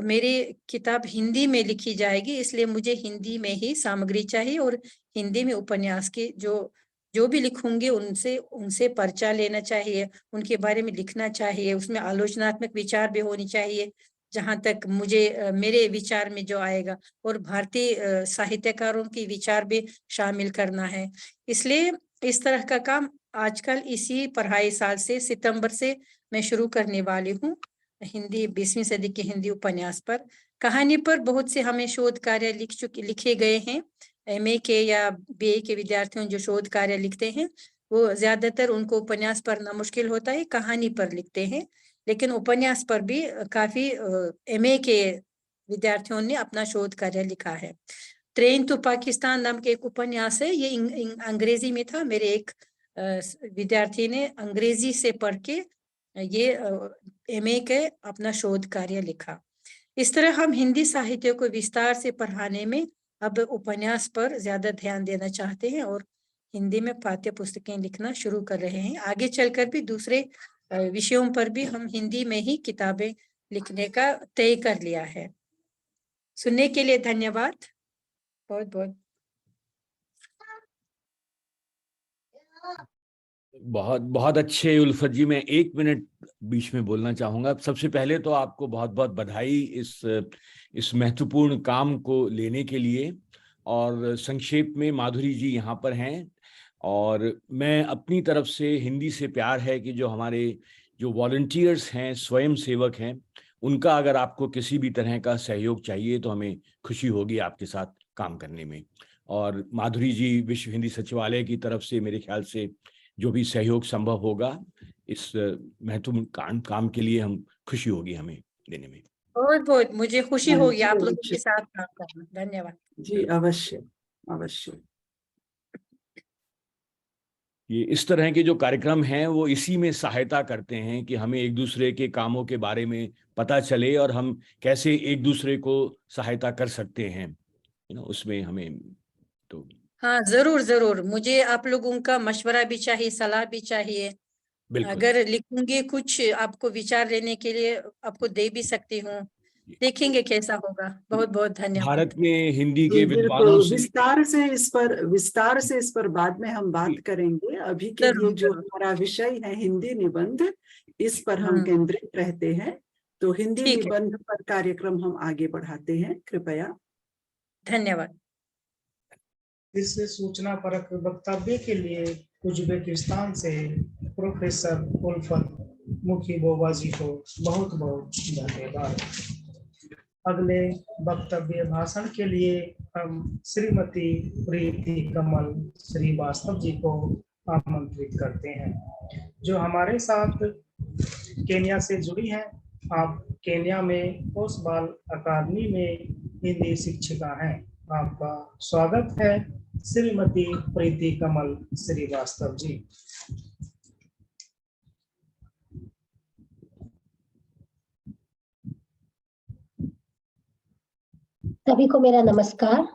मेरी किताब हिंदी में लिखी जाएगी, इसलिए मुझे हिंदी में ही सामग्री चाहिए और हिंदी में उपन्यास के जो भी लिखूंगी उनसे पर्चा लेना चाहिए, उनके बारे में लिखना चाहिए, उसमें आलोचनात्मक विचार भी होनी चाहिए जहां तक मुझे मेरे विचार में जो आएगा, और भारतीय साहित्यकारों के विचार भी शामिल करना है। इसलिए इस तरह का काम आजकल इसी पढ़ाई साल से सितंबर से मैं शुरू करने वाली हूँ। हिंदी 20वीं सदी के हिंदी उपन्यास पर, कहानी पर बहुत से हमें शोध कार्य लिखे गए हैं। एमए के या बीए के विद्यार्थियों जो शोध कार्य लिखते हैं वो ज्यादातर उनको उपन्यास पढ़ना मुश्किल होता है, कहानी पर लिखते हैं। लेकिन उपन्यास पर भी काफी एमए के विद्यार्थियों ने अपना शोध कार्य लिखा है। ट्रेन टू पाकिस्तान नाम के एक उपन्यास है, ये अंग्रेजी में था। मेरे एक विद्यार्थी ने अंग्रेजी से पढ़ के ये एमए के अपना शोध कार्य लिखा। इस तरह हम हिंदी साहित्य को विस्तार से पढ़ाने में अब उपन्यास पर ज्यादा ध्यान देना चाहते हैं और हिंदी में पाठ्य पुस्तकें लिखना शुरू कर रहे हैं। आगे चलकर भी दूसरे विषयों पर भी हम हिंदी में ही किताबें लिखने का तय कर लिया है। सुनने के लिए धन्यवाद, बहुत बहुत। बहुत बहुत अच्छे उल्फत जी। मैं 1 मिनट बीच में बोलना चाहूंगा। सबसे पहले तो आपको बहुत बहुत बधाई इस महत्वपूर्ण काम को लेने के लिए। और संक्षेप में माधुरी जी यहाँ पर हैं और मैं अपनी तरफ से हिंदी से प्यार है कि जो हमारे जो वॉलंटियर्स हैं, स्वयं सेवक हैं, उनका अगर आपको किसी भी तरह का सहयोग चाहिए तो हमें खुशी होगी आपके साथ काम करने में। और माधुरी जी, विश्व हिंदी सचिवालय की तरफ से मेरे ख्याल से जो भी सहयोग संभव होगा इस महत्वपूर्ण काम के लिए हम खुशी होगी हमें देने में। बहुत बहुत मुझे खुशी होगी आप लोगों अवश्य। के साथ काम करना। धन्यवाद जी, अवश्य अवश्य। ये इस तरह के जो कार्यक्रम हैं वो इसी में सहायता करते हैं कि हमें एक दूसरे के कामों के बारे में पता चले और हम कैसे एक दूसरे को सहायता कर सकते हैं, उसमें हमें तो। हाँ, जरूर जरूर, मुझे आप लोगों का मशवरा भी चाहिए, सलाह भी चाहिए। बिल्कुल। अगर लिखूंगी कुछ आपको विचार लेने के लिए आपको दे भी सकती हूँ, देखेंगे कैसा होगा। बहुत बहुत धन्यवाद। भारत में हिंदी के जी, विद्वानों बिल्कुल। से विस्तार से इस पर बाद में हम बात करेंगे। अभी के जरूर, लिए जो जरूर। हमारा विषय है हिंदी निबंध, इस पर हम हम्म, केंद्रित रहते हैं। तो हिंदी ठीक है, निबंध पर कार्यक्रम हम आगे बढ़ाते हैं, कृपया। धन्यवाद। इस सूचना परक वक्तव्य के लिए उज्बेकिस्तान से प्रोफेसर उल्फत मुखीबोवा जी को बहुत बहुत धन्यवाद। अगले वक्तव्य भाषण के लिए हम श्रीमती प्रीति कमल श्रीवास्तव जी को आमंत्रित करते हैं, जो हमारे साथ केन्या से जुड़ी हैं। आप केन्या में ओसवाल अकादमी में हिंदी शिक्षिका हैं। आपका स्वागत है श्रीमती प्रीति कमल श्रीवास्तव जी। सभी को मेरा नमस्कार।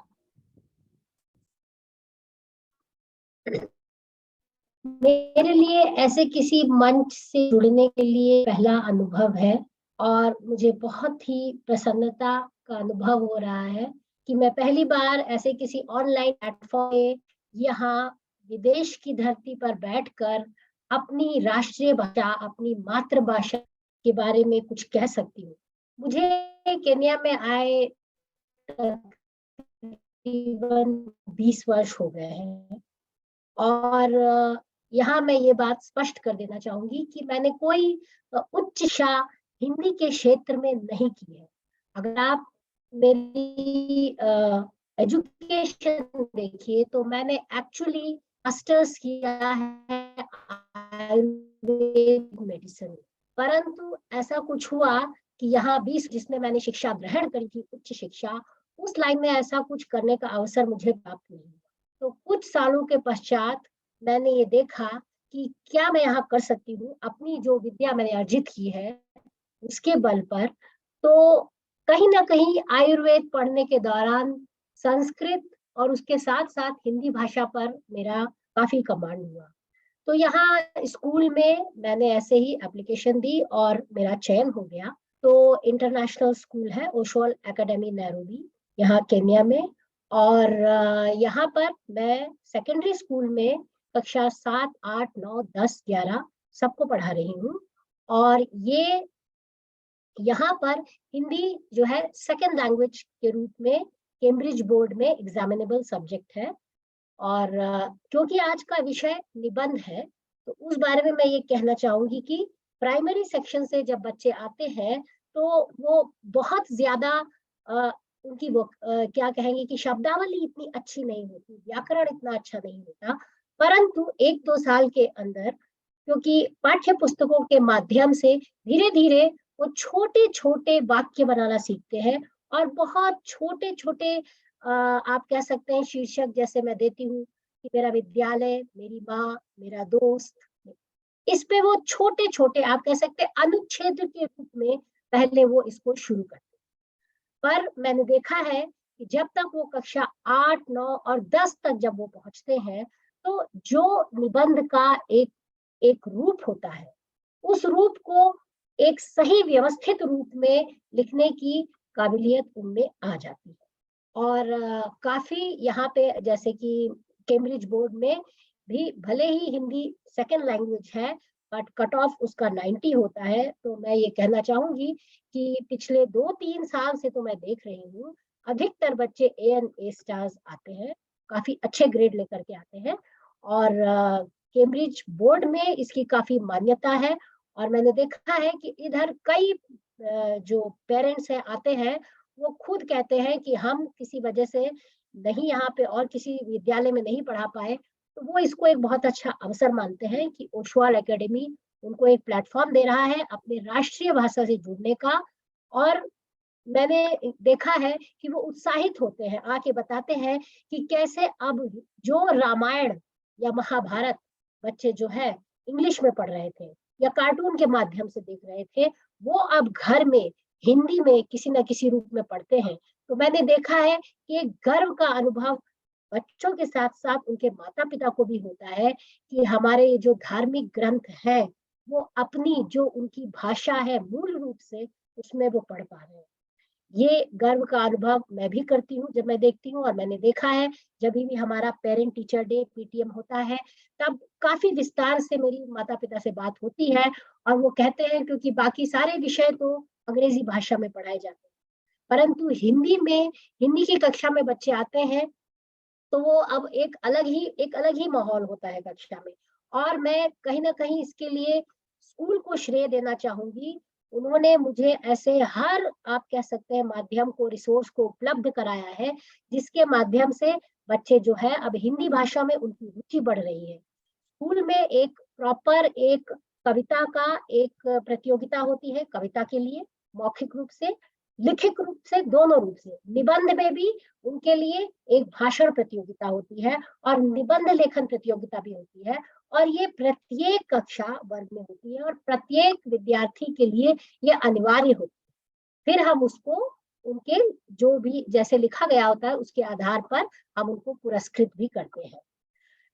मेरे लिए ऐसे किसी मंच से जुड़ने के लिए पहला अनुभव है और मुझे बहुत ही प्रसन्नता का अनुभव हो रहा है कि मैं पहली बार ऐसे किसी ऑनलाइन प्लेटफॉर्म पे यहाँ विदेश की धरती पर बैठकर अपनी राष्ट्रीय भाषा, अपनी मातृभाषा के बारे में कुछ कह सकती हूँ। मुझे केन्या में आए तकरीबन 20 वर्ष हो गए हैं और यहाँ मैं ये बात स्पष्ट कर देना चाहूंगी कि मैंने कोई उच्च शिक्षा हिंदी के क्षेत्र में नहीं की है। अगर आप मेरी एजुकेशन देखिए तो मैंने एक्चुअली मास्टर्स किया है आयुर्वेद मेडिसिन, परंतु ऐसा कुछ हुआ कि यहाँ 20 जिसमें मैंने शिक्षा ग्रहण करी थी, उच्च शिक्षा, उस लाइन में ऐसा कुछ करने का अवसर मुझे प्राप्त नहीं हुआ। तो कुछ सालों के पश्चात मैंने ये देखा कि क्या मैं यहाँ कर सकती हूँ अपनी जो विद्या मैंने अर्जित की है उसके बल पर। तो कहीं ना कहीं आयुर्वेद पढ़ने के दौरान संस्कृत और उसके साथ साथ हिंदी भाषा पर मेरा काफी कमांड हुआ। तो यहाँ स्कूल में मैंने ऐसे ही एप्लीकेशन दी और मेरा चयन हो गया। तो इंटरनेशनल स्कूल है ओशवाल एकेडमी नैरोबी यहाँ केन्या में, और यहाँ पर मैं सेकेंडरी स्कूल में कक्षा 7, 8, 9, 10, 11 सबको पढ़ा रही हूँ। और ये यहाँ पर हिंदी जो है सेकेंड लैंग्वेज के रूप में कैम्ब्रिज बोर्ड में एग्जामिनेबल सब्जेक्ट है। और क्योंकि आज का विषय निबंध है तो उस बारे में मैं ये कहना चाहूंगी कि प्राइमरी सेक्शन से जब बच्चे आते हैं तो वो बहुत ज्यादा उनकी वो क्या कहेंगे कि शब्दावली इतनी अच्छी नहीं होती, व्याकरण इतना अच्छा नहीं होता, परंतु 1-2 साल के अंदर क्योंकि पाठ्य पुस्तकों के माध्यम से धीरे धीरे वो छोटे छोटे वाक्य बनाना सीखते हैं और बहुत छोटे छोटे आप कह सकते हैं शीर्षक जैसे मैं देती हूँ कि मेरा विद्यालय, मेरी माँ, मेरा दोस्त, इस पे वो छोटे छोटे आप कह सकते हैं अनुच्छेद के रूप में पहले वो इसको शुरू करते हैं। पर मैंने देखा है कि जब तक वो कक्षा 8, 9 और 10 तक जब वो पहुंचते हैं तो जो निबंध का एक रूप होता है उस रूप को एक सही व्यवस्थित रूप में लिखने की काबिलियत उनमें आ जाती है। और काफी यहाँ पे जैसे कि कैम्ब्रिज बोर्ड में भी भले ही हिंदी सेकंड लैंग्वेज है बट कट ऑफ उसका 90 होता है, तो मैं ये कहना चाहूंगी कि पिछले 2-3 साल से तो मैं देख रही हूँ अधिकतर बच्चे A स्टार्स आते हैं, काफी अच्छे ग्रेड लेकर के आते हैं और कैम्ब्रिज बोर्ड में इसकी काफी मान्यता है। और मैंने देखा है कि इधर कई जो पेरेंट्स हैं आते हैं वो खुद कहते हैं कि हम किसी वजह से नहीं यहाँ पे और किसी विद्यालय में नहीं पढ़ा पाए, तो वो इसको एक बहुत अच्छा अवसर मानते हैं कि ओशवाल एकेडमी उनको एक प्लेटफॉर्म दे रहा है अपने राष्ट्रीय भाषा से जुड़ने का। और मैंने देखा है कि वो उत्साहित होते हैं, आके बताते हैं कि कैसे अब जो रामायण या महाभारत बच्चे जो है इंग्लिश में पढ़ रहे थे या कार्टून के माध्यम से देख रहे थे वो अब घर में हिंदी में किसी न किसी रूप में पढ़ते हैं। तो मैंने देखा है कि एक गर्व का अनुभव बच्चों के साथ साथ उनके माता पिता को भी होता है कि हमारे जो धार्मिक ग्रंथ है वो अपनी जो उनकी भाषा है मूल रूप से उसमें वो पढ़ पा रहे हैं। ये गर्व का अनुभव मैं भी करती हूँ जब मैं देखती हूँ। और मैंने देखा है जब भी हमारा पेरेंट टीचर डे PTM होता है तब काफी विस्तार से मेरी माता पिता से बात होती है और वो कहते हैं क्योंकि बाकी सारे विषय तो अंग्रेजी भाषा में पढ़ाए जाते हैं परंतु हिंदी की कक्षा में बच्चे आते हैं तो वो अब एक अलग ही माहौल होता है कक्षा में। और मैं कहीं ना कहीं इसके लिए स्कूल को श्रेय देना चाहूंगी। उन्होंने मुझे ऐसे हर आप कह सकते हैं माध्यम को रिसोर्स को उपलब्ध कराया है जिसके माध्यम से बच्चे जो है अब हिंदी भाषा में उनकी रुचि बढ़ रही है। स्कूल में एक प्रॉपर एक कविता का एक प्रतियोगिता होती है, कविता के लिए मौखिक रूप से, लिखित रूप से, दोनों रूप से। निबंध में भी उनके लिए एक भाषण प्रतियोगिता होती है और निबंध लेखन प्रतियोगिता भी होती है और ये प्रत्येक कक्षा वर्ग में होती है और प्रत्येक विद्यार्थी के लिए ये अनिवार्य होती है। फिर हम उसको उनके जो भी जैसे लिखा गया होता है उसके आधार पर हम उनको पुरस्कृत भी करते हैं।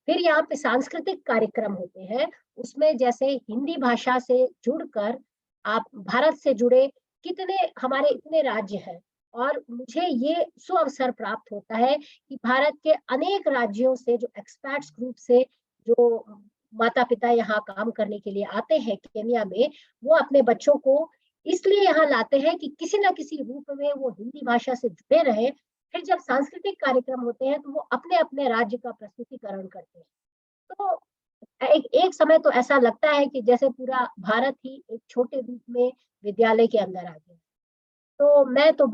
फिर यहाँ पे सांस्कृतिक कार्यक्रम होते हैं, उसमें जैसे हिंदी भाषा से जुड़कर आप भारत से जुड़े कितने हमारे इतने राज्य हैं और मुझे ये सुअवसर प्राप्त होता है कि भारत के अनेक राज्यों से जो एक्सपर्ट्स ग्रुप से जो माता पिता यहाँ काम करने के लिए आते हैं केन्या में, वो अपने बच्चों को इसलिए यहाँ लाते हैं कि किसी न किसी रूप में वो हिंदी भाषा से जुड़े रहे। फिर जब सांस्कृतिक कार्यक्रम होते हैं तो वो अपने अपने राज्य का प्रस्तुतिकरण करते हैं। तो एक समय तो ऐसा लगता है कि जैसे पूरा भारत ही एक छोटे रूप में विद्यालय के अंदर आ गया। तो मैं तो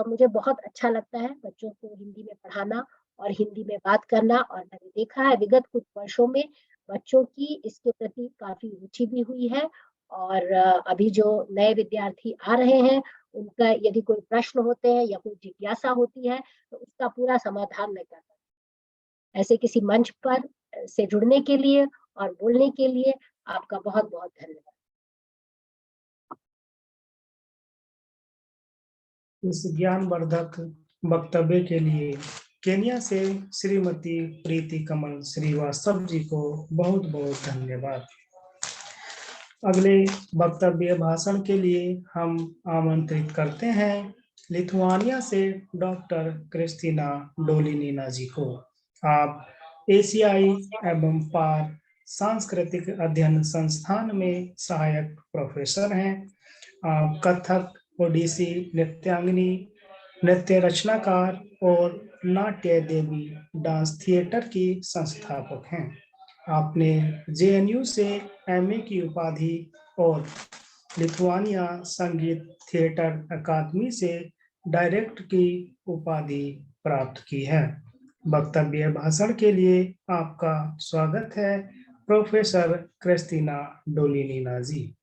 मुझे बहुत अच्छा लगता है बच्चों को हिंदी में पढ़ाना और हिंदी में बात करना। और मैंने देखा है विगत कुछ वर्षों में बच्चों की इसके प्रति काफी रुचि भी हुई है और अभी जो नए विद्यार्थी आ रहे हैं उनका यदि कोई प्रश्न होते हैं या कोई जिज्ञासा होती है तो उसका पूरा समाधान मैं करता हूँ। ऐसे किसी मंच पर से जुड़ने के लिए और बोलने के लिए आपका बहुत बहुत धन्यवाद। इस ज्ञानवर्धक वक्तव्य के लिए केन्या से श्रीमती प्रीति कमल श्रीवास्तव जी को बहुत बहुत धन्यवाद। अगले वक्तव्य भाषण के लिए हम आमंत्रित करते हैं लिथुआनिया से डॉक्टर क्रिस्टीना डोलिनीना जी को। आप एशियाई एवं पार सांस्कृतिक अध्ययन संस्थान में सहायक प्रोफेसर हैं। आप कथक, ओडिसी नृत्यांगनी, नृत्य रचनाकार और नाट्य देवी डांस थिएटर की संस्थापक हैं। आपने जेएनयू से एमए की उपाधि और लिथुआनिया संगीत थिएटर अकादमी से डायरेक्ट की उपाधि प्राप्त की है। वक्तव्य भाषण के लिए आपका स्वागत है, प्रोफेसर क्रिस्टीना डोलिनीना जी।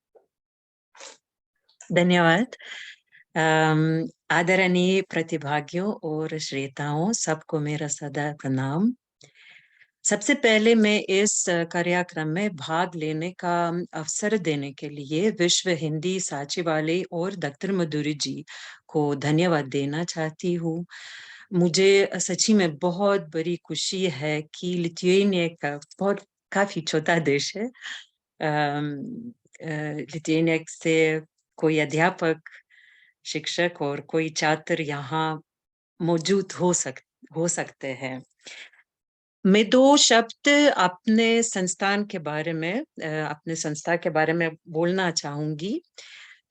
धन्यवाद। आदरणीय प्रतिभागियों और श्रोताओं, सबको मेरा सदा प्रणाम। सबसे पहले मैं इस कार्यक्रम में भाग लेने का अवसर देने के लिए विश्व हिंदी सचिवालय और डॉक्टर मधुरी जी को धन्यवाद देना चाहती हूँ। मुझे सच्ची में बहुत बड़ी खुशी है कि लिथुआनिया का काफी छोटा देश है। लिथुआनिया से कोई अध्यापक, शिक्षक और कोई छात्र यहाँ मौजूद हो सकते हैं। मैं 2 शब्द अपने संस्थान के बारे में बोलना चाहूंगी।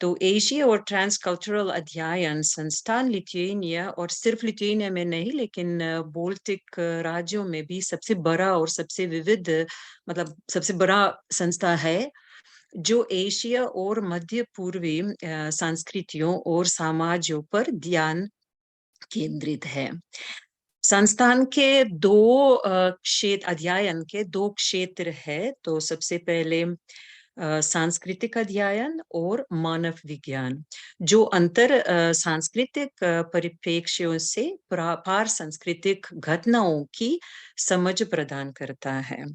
तो एशिया और ट्रांसकल्चरल अध्ययन संस्थान लिथुआनिया, और सिर्फ लिथुआनिया में नहीं लेकिन बाल्टिक राज्यों में भी सबसे बड़ा और सबसे विविध, मतलब सबसे बड़ा संस्था है जो एशिया और मध्य पूर्वी संस्कृतियों और समाजों पर ध्यान केंद्रित है। संस्थान के अध्ययन के 2 क्षेत्र है। तो सबसे पहले सांस्कृतिक अध्ययन और मानव विज्ञान, जो अंतर सांस्कृतिक परिप्रेक्ष्यों से पार सांस्कृतिक घटनाओं की समझ प्रदान करता है।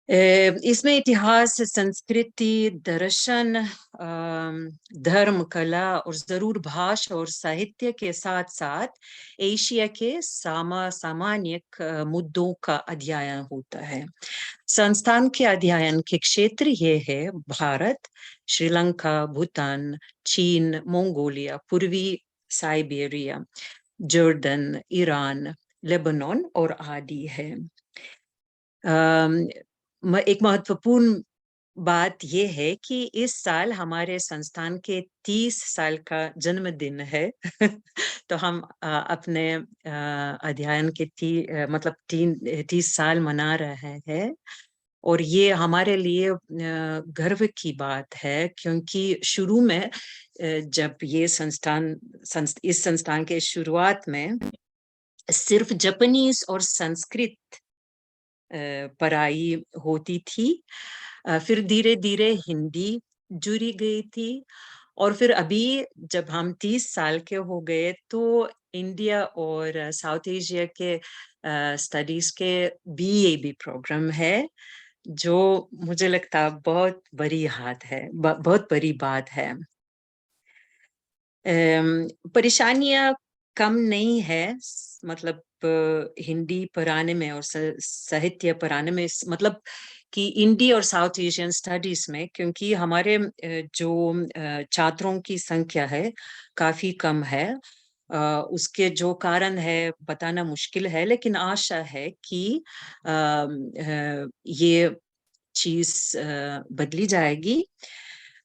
इसमें इतिहास, संस्कृति, दर्शन, धर्म, कला और जरूर भाषा और साहित्य के साथ साथ एशिया के सामान्य मुद्दों का अध्ययन होता है। संस्थान के अध्ययन के क्षेत्र ये है: भारत, श्रीलंका, भूटान, चीन, मंगोलिया, पूर्वी साइबेरिया, जॉर्डन, ईरान, लेबनान और आदि है। एक महत्वपूर्ण बात यह है कि इस साल हमारे संस्थान के 30 साल का जन्मदिन है। तो हम अपने अध्ययन के 30 साल मना रहे हैं, और ये हमारे लिए गर्व की बात है, क्योंकि शुरू में जब ये इस संस्थान के शुरुआत में सिर्फ जापानीज और संस्कृत पढ़ाई होती थी, फिर धीरे धीरे हिंदी जुड़ी गई थी, और फिर अभी जब हम 30 साल के हो गए तो इंडिया और साउथ एशिया के स्टडीज के BA प्रोग्राम है, जो मुझे लगता बहुत बड़ी बात है। परेशानियां कम नहीं है, मतलब हिंदी पढ़ाने में और साहित्य पढ़ाने में, मतलब कि इंडिया और साउथ एशियन स्टडीज में, क्योंकि हमारे जो छात्रों की संख्या है काफी कम है। उसके जो कारण है बताना मुश्किल है, लेकिन आशा है कि ये चीज बदली जाएगी।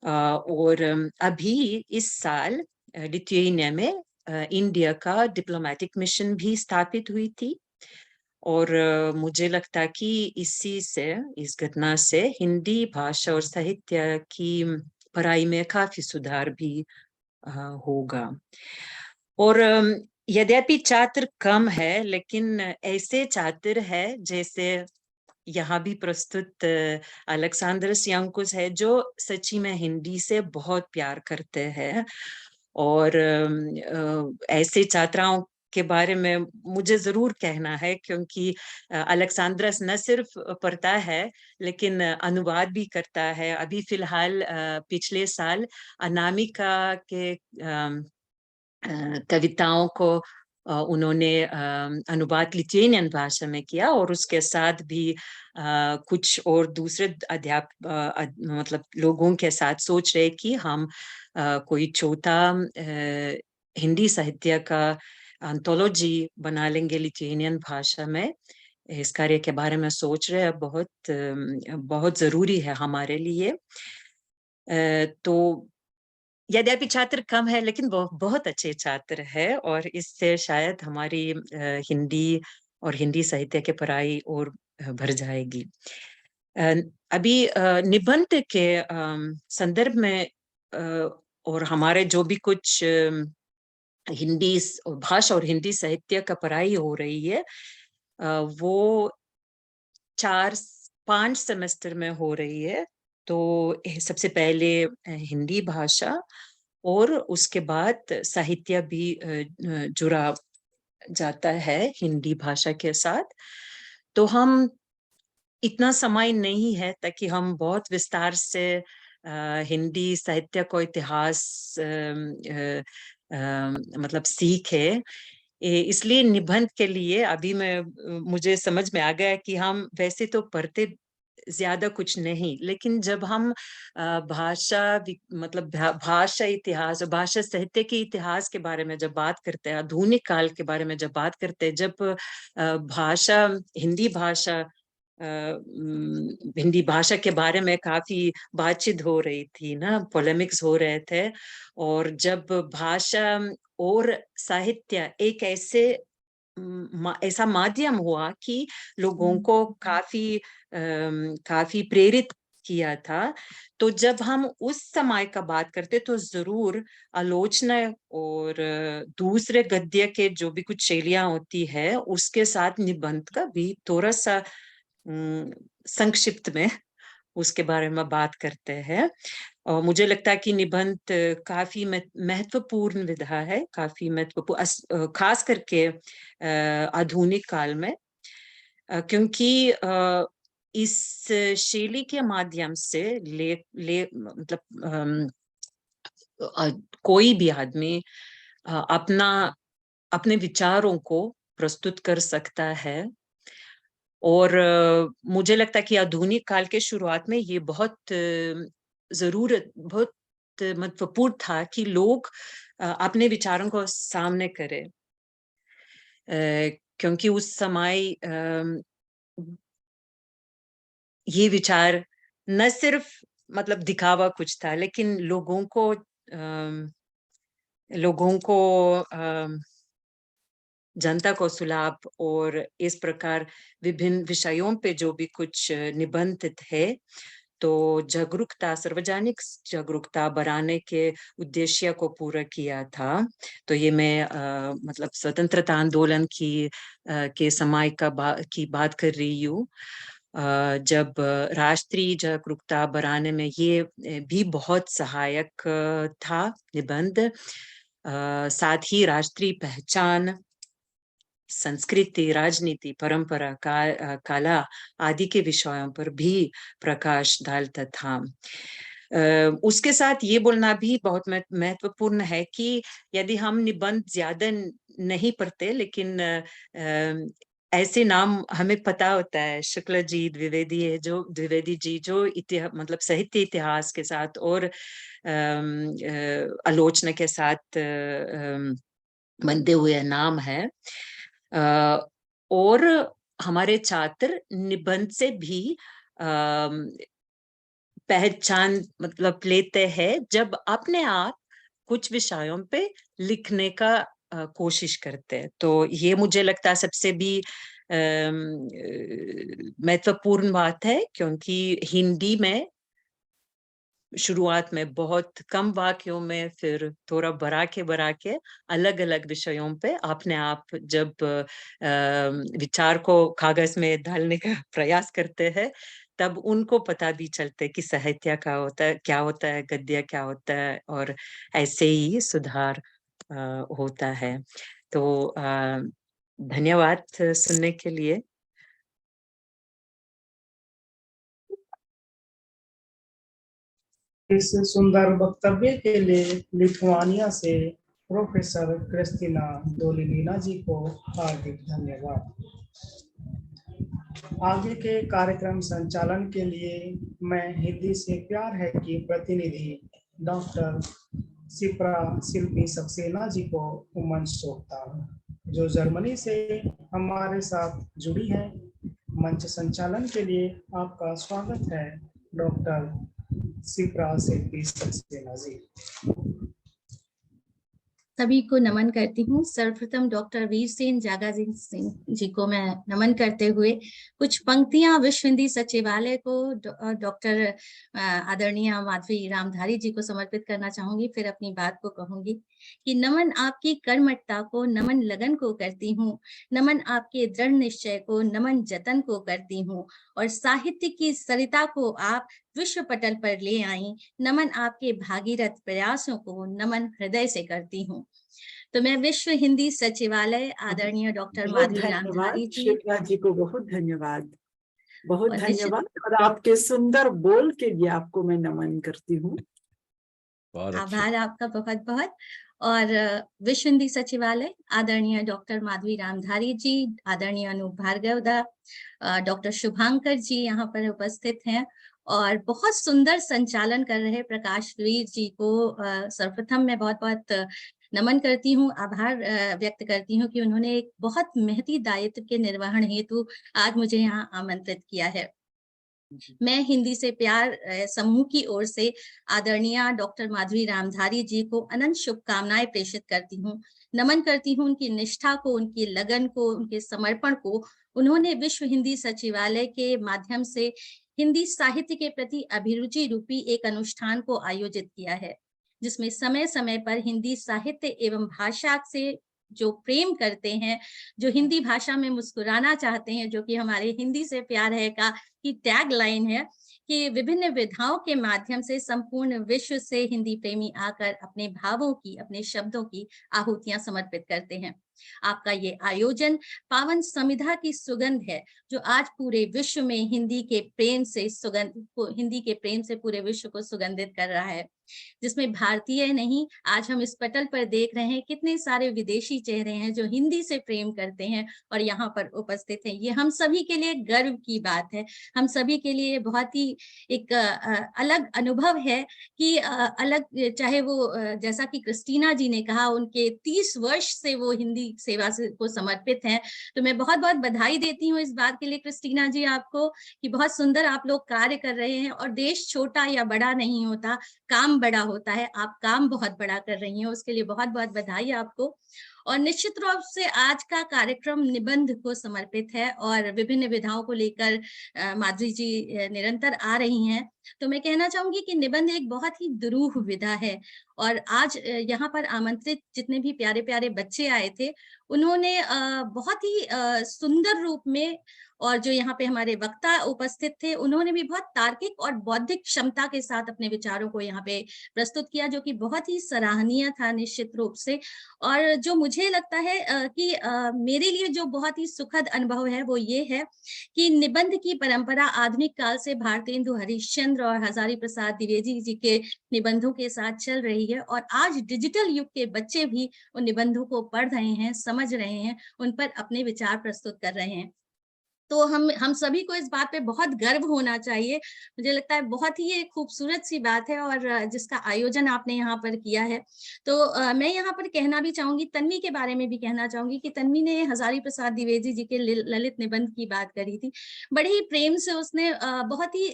और अभी इस साल लिथुआनिया में इंडिया का डिप्लोमेटिक मिशन भी स्थापित हुई थी, और मुझे लगता कि इस घटना से हिंदी भाषा और साहित्य की पढ़ाई में काफी सुधार भी होगा। और यद्यपि छात्र कम है, लेकिन ऐसे छात्र है जैसे यहाँ भी प्रस्तुत अलेक्सांद्रस यांकुस है, जो सच्ची में हिंदी से बहुत प्यार करते हैं। और ऐसे छात्राओं के बारे में मुझे जरूर कहना है, क्योंकि अलेक्सांद्रस न सिर्फ पढ़ता है लेकिन अनुवाद भी करता है। अभी फिलहाल पिछले साल अनामिका के कविताओं को उन्होंने अनुवाद लिथुआनियन भाषा में किया, और उसके साथ भी कुछ और दूसरे मतलब लोगों के साथ सोच रहे कि हम कोई छोटा हिंदी साहित्य का एंथोलॉजी बना लेंगे लिथुआनियन भाषा में। इस कार्य के बारे में सोच रहे हैं, बहुत जरूरी है हमारे लिए। तो यद्यपि छात्र कम है लेकिन वो बहुत अच्छे छात्र है, और इससे शायद हमारी हिंदी और हिंदी साहित्य के पढ़ाई और बढ़ जाएगी। अभी निबंध के संदर्भ में और हमारे जो भी कुछ हिंदी भाषा और हिंदी साहित्य का पढ़ाई हो रही है, वो 4-5 सेमेस्टर में हो रही है। तो सबसे पहले हिंदी भाषा और उसके बाद साहित्य भी जुड़ा जाता है हिंदी भाषा के साथ। तो हम इतना समय नहीं है ताकि हम बहुत विस्तार से हिंदी साहित्य को इतिहास मतलब सीखे। इसलिए निबंध के लिए अभी मुझे समझ में आ गया कि हम वैसे तो पढ़ते ज्यादा कुछ नहीं, लेकिन जब हम मतलब भाषा इतिहास और भाषा साहित्य के इतिहास के बारे में जब बात करते हैं, आधुनिक काल के बारे में जब बात करते हैं, जब हिंदी भाषा के बारे में काफी बातचीत हो रही थी ना, पोलेमिक्स हो रहे थे, और जब भाषा और साहित्य एक ऐसा माध्यम हुआ कि लोगों को काफी प्रेरित किया था, तो जब हम उस समय का बात करते तो जरूर आलोचना और दूसरे गद्य के जो भी कुछ शैलियां होती है उसके साथ निबंध का भी थोड़ा सा संक्षिप्त में उसके बारे में बात करते हैं। और मुझे लगता है कि निबंध काफी महत्वपूर्ण विधा है, काफी महत्वपूर्ण, खास करके आधुनिक काल में, क्योंकि इस शैली के माध्यम से मतलब कोई भी आदमी अपने विचारों को प्रस्तुत कर सकता है। और मुझे लगता है कि आधुनिक काल के शुरुआत में ये बहुत महत्वपूर्ण था कि लोग अपने विचारों को सामने करें, क्योंकि उस समय ये विचार न सिर्फ मतलब दिखावा कुछ था, लेकिन लोगों को जनता को सुलभ और इस प्रकार विभिन्न विषयों पे जो भी कुछ निबंधित है, तो जागरूकता, सार्वजनिक जागरूकता बढ़ाने के उद्देश्य को पूरा किया था। तो ये मैं मतलब स्वतंत्रता आंदोलन के समय की बात कर रही हूँ, जब राष्ट्रीय जागरूकता बढ़ाने में ये भी बहुत सहायक था निबंध। साथ ही राष्ट्रीय पहचान, संस्कृति, राजनीति, परंपरा, कला आदि के विषयों पर भी प्रकाश डालता था। उसके साथ ये बोलना भी बहुत महत्वपूर्ण है कि यदि हम निबंध ज्यादा नहीं पढ़ते, लेकिन ऐसे नाम हमें पता होता है, शुक्ल जी, द्विवेदी जी जो मतलब साहित्य इतिहास के साथ और आलोचना के साथ बनते हुए नाम है। और हमारे छात्र निबंध से भी पहचान मतलब लेते हैं जब अपने आप कुछ विषयों पे लिखने का कोशिश करते हैं। तो ये मुझे लगता है सबसे भी महत्वपूर्ण बात है, क्योंकि हिंदी में शुरुआत में बहुत कम वाक्यों में, फिर थोड़ा बढ़ा के अलग अलग विषयों पे अपने आप जब विचार को कागज में डालने का प्रयास करते हैं, तब उनको पता भी चलता है कि साहित्य क्या होता है, गद्य क्या होता है, और ऐसे ही सुधार होता है। तो धन्यवाद सुनने के लिए। इस सुंदर वक्तव्य के लिए लिथुआनिया से प्रोफेसर क्रिस्टीना डोलिनीना जी को हार्दिक धन्यवाद। आगे के कार्यक्रम संचालन के लिए मैं हिंदी से प्यार है की प्रतिनिधि डॉक्टर सिप्रा शिल्पी सक्सेना जी को मंच सौंपता हूँ, जो जर्मनी से हमारे साथ जुड़ी हैं। मंच संचालन के लिए आपका स्वागत है डॉक्टर सिप्रा से 20 सक्सेना जी। सभी को नमन करती हूँ। सर्वप्रथम डॉक्टर वीर सेन जागा सिंह जी को मैं नमन करते हुए कुछ पंक्तियां विश्व हिंदी सचिवालय को डॉक्टर आदरणीय माधवी रामधारी जी को समर्पित करना चाहूंगी, फिर अपनी बात को कहूंगी कि नमन आपकी कर्मठता को, नमन लगन को करती हूँ, नमन आपके दृढ़ निश्चय को, नमन जतन को करती हूँ, और साहित्य की सरिता को आप विश्व पटल पर ले आई, नमन आपके भागीरथ प्रयासों को, नमन हृदय से करती हूँ। तो मैं विश्व हिंदी सचिवालय आदरणीय डॉक्टर माधवी रामधारी जी, शिप्रा जी को बहुत धन्यवाद, बहुत और धन्यवाद, और आपके सुंदर बोल के लिए आपको मैं नमन करती हूँ। आभार आपका बहुत बहुत। और विश्व हिंदी सचिवालय आदरणीय डॉक्टर माधवी रामधारी जी, आदरणीय अनूप भार्गवदा, डॉक्टर शुभांकर जी यहाँ पर उपस्थित हैं, और बहुत सुंदर संचालन कर रहे प्रकाशवीर जी को सर्वप्रथम मैं बहुत बहुत नमन करती हूँ, आभार व्यक्त करती हूँ कि उन्होंने एक बहुत महती दायित्व के निर्वहन हेतु आज मुझे यहाँ आमंत्रित किया है। मैं हिंदी से प्यार समूह की ओर से आदरणीय डॉक्टर माधवी रामधारी जी को अनंत शुभकामनाएं प्रेषित करती हूँ, नमन करती हूँ उनकी निष्ठा को, उनकी लगन को, उनके समर्पण को। उन्होंने विश्व हिंदी सचिवालय के माध्यम से हिंदी साहित्य के प्रति अभिरुचि रूपी एक अनुष्ठान को आयोजित किया है, जिसमें समय समय पर हिंदी साहित्य एवं भाषा से जो प्रेम करते हैं, जो हिंदी भाषा में मुस्कुराना चाहते हैं, जो कि हमारे हिंदी से प्यार है का की टैग लाइन है, कि विभिन्न विधाओं के माध्यम से संपूर्ण विश्व से हिंदी प्रेमी आकर अपने भावों की, अपने शब्दों की आहुतियां समर्पित करते हैं। आपका ये आयोजन पावन संविधा की सुगंध है, जो आज पूरे विश्व में हिंदी के प्रेम से हिंदी के प्रेम से पूरे विश्व को सुगंधित कर रहा है, जिसमें भारतीय नहीं, आज हम इस पटल पर देख रहे हैं कितने सारे विदेशी चेहरे हैं जो हिंदी से प्रेम करते हैं और यहाँ पर उपस्थित हैं। ये हम सभी के लिए गर्व की बात है, हम सभी के लिए बहुत ही एक अलग अनुभव है कि अलग, चाहे वो जैसा कि क्रिस्टीना जी ने कहा, उनके 30 वर्ष से वो हिंदी सेवा को समर्पित हैं। तो मैं बहुत बहुत बधाई देती हूँ इस बात के लिए क्रिस्टीना जी आपको, कि बहुत सुंदर आप लोग कार्य कर रहे हैं, और देश छोटा या बड़ा नहीं होता, काम बड़ा होता है। आप काम बहुत बड़ा कर रही हैं, उसके लिए बहुत बहुत बधाई आपको। और निश्चित रूप से आज का कार्यक्रम निबंध को समर्पित है, और विभिन्न विधाओं को लेकर माधवी जी निरंतर आ रही हैं। तो मैं कहना चाहूंगी कि निबंध एक बहुत ही दुरूह विधा है, और आज यहाँ पर आमंत्रित जितने भी प्यारे प्यारे बच्चे आए थे, उन्होंने बहुत ही सुंदर रूप में, और जो यहाँ पे हमारे वक्ता उपस्थित थे, उन्होंने भी बहुत तार्किक और बौद्धिक क्षमता के साथ अपने विचारों को यहाँ पे प्रस्तुत किया, जो कि बहुत ही सराहनीय था निश्चित रूप से। और जो मुझे लगता है कि मेरे लिए जो बहुत ही सुखद अनुभव है वो ये है कि निबंध की परंपरा आधुनिक काल से भारतेंदु हरिश्चंद्र और हजारी प्रसाद द्विवेदी जी के निबंधों के साथ चल रही है, और आज डिजिटल युग के बच्चे भी उन निबंधों को पढ़ रहे हैं, समझ रहे हैं, उन पर अपने विचार प्रस्तुत कर रहे हैं। तो हम सभी को इस बात पे बहुत गर्व होना चाहिए। मुझे लगता है बहुत ही एक खूबसूरत सी बात है, और जिसका आयोजन आपने यहाँ पर किया है। तो मैं यहाँ पर कहना भी चाहूंगी, तन्वी के बारे में भी कहना चाहूंगी कि तन्वी ने हजारी प्रसाद द्विवेदी जी के ललित निबंध की बात करी थी। बड़े ही प्रेम से उसने बहुत ही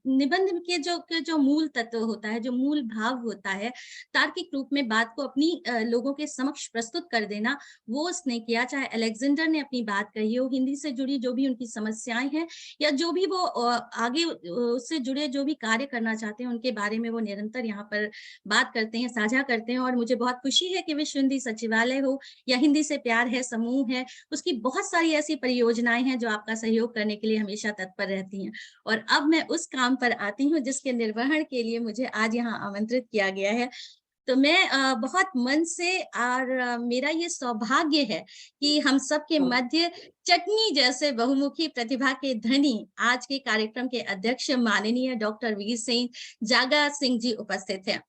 निबंध के जो मूल तत्व होता है, जो मूल भाव होता है, तार्किक रूप में बात को अपनी लोगों के समक्ष प्रस्तुत कर देना, वो उसने किया। चाहे अलेक्जेंडर ने अपनी बात कही हो, हिंदी से जुड़ी जो भी की समस्याएं हैं, या जो भी वो आगे उससे जुड़े जो भी कार्य करना चाहते हैं, उनके बारे में वो निरंतर यहाँ पर बात करते हैं, साझा करते हैं। और मुझे बहुत खुशी है कि विश्व हिंदी सचिवालय हो या हिंदी से प्यार है समूह है, उसकी बहुत सारी ऐसी परियोजनाएं हैं जो आपका सहयोग करने के लिए हमेशा तत्पर रहती हैं। और अब मैं उस काम पर आती हूँ जिसके निर्वहन के लिए मुझे आज यहाँ आमंत्रित किया गया है। तो मैं बहुत मन से, और मेरा ये सौभाग्य है कि हम सब के मध्य चटनी जैसे बहुमुखी प्रतिभा के धनी आज के कार्यक्रम के अध्यक्ष माननीय डॉक्टर वीर सेन जागा सिंह जी उपस्थित हैं।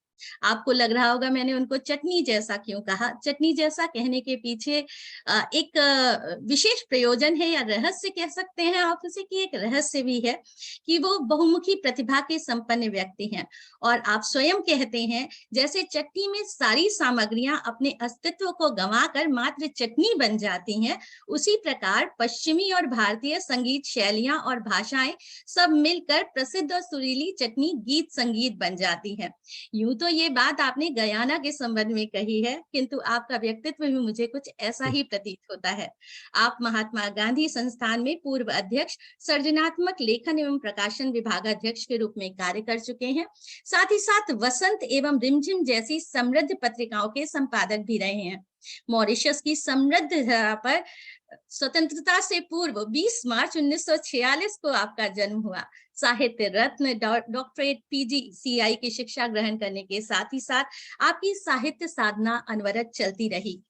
आपको लग रहा होगा मैंने उनको चटनी जैसा क्यों कहा। चटनी जैसा कहने के पीछे एक विशेष प्रयोजन है या रहस्य कह सकते हैं आप उसे, कि एक रहस्य भी है कि वो बहुमुखी प्रतिभा के संपन्न व्यक्ति हैं। और आप स्वयं कहते हैं जैसे चटनी में सारी सामग्रियां अपने अस्तित्व को गंवाकर मात्र चटनी बन जाती हैं, उसी प्रकार पश्चिमी और भारतीय संगीत शैलियां और भाषाएं सब मिलकर प्रसिद्ध और सुरीली चटनी गीत संगीत बन जाती है। यूं तो ये बात आपने गयाना के संबंध में कही है, किंतु आपका व्यक्तित्व भी मुझे कुछ ऐसा ही प्रतीत होता है। आप महात्मा गांधी संस्थान में पूर्व अध्यक्ष, सृजनात्मक लेखन एवं प्रकाशन विभागाध्यक्ष के रूप में कार्य कर चुके हैं। साथ ही साथ वसंत एवं रिमझिम जैसी समृद्ध पत्रिकाओं के संपादक भी रहे हैं। मॉरिशस की समृद्ध धरा पर स्वतंत्रता से पूर्व 20 मार्च 1946 को आपका जन्म हुआ। साहित्य रत्न, डॉक्टरेट, PGCI की शिक्षा ग्रहण करने के साथ ही साथ आपकी साहित्य साधना अनवरत चलती रही।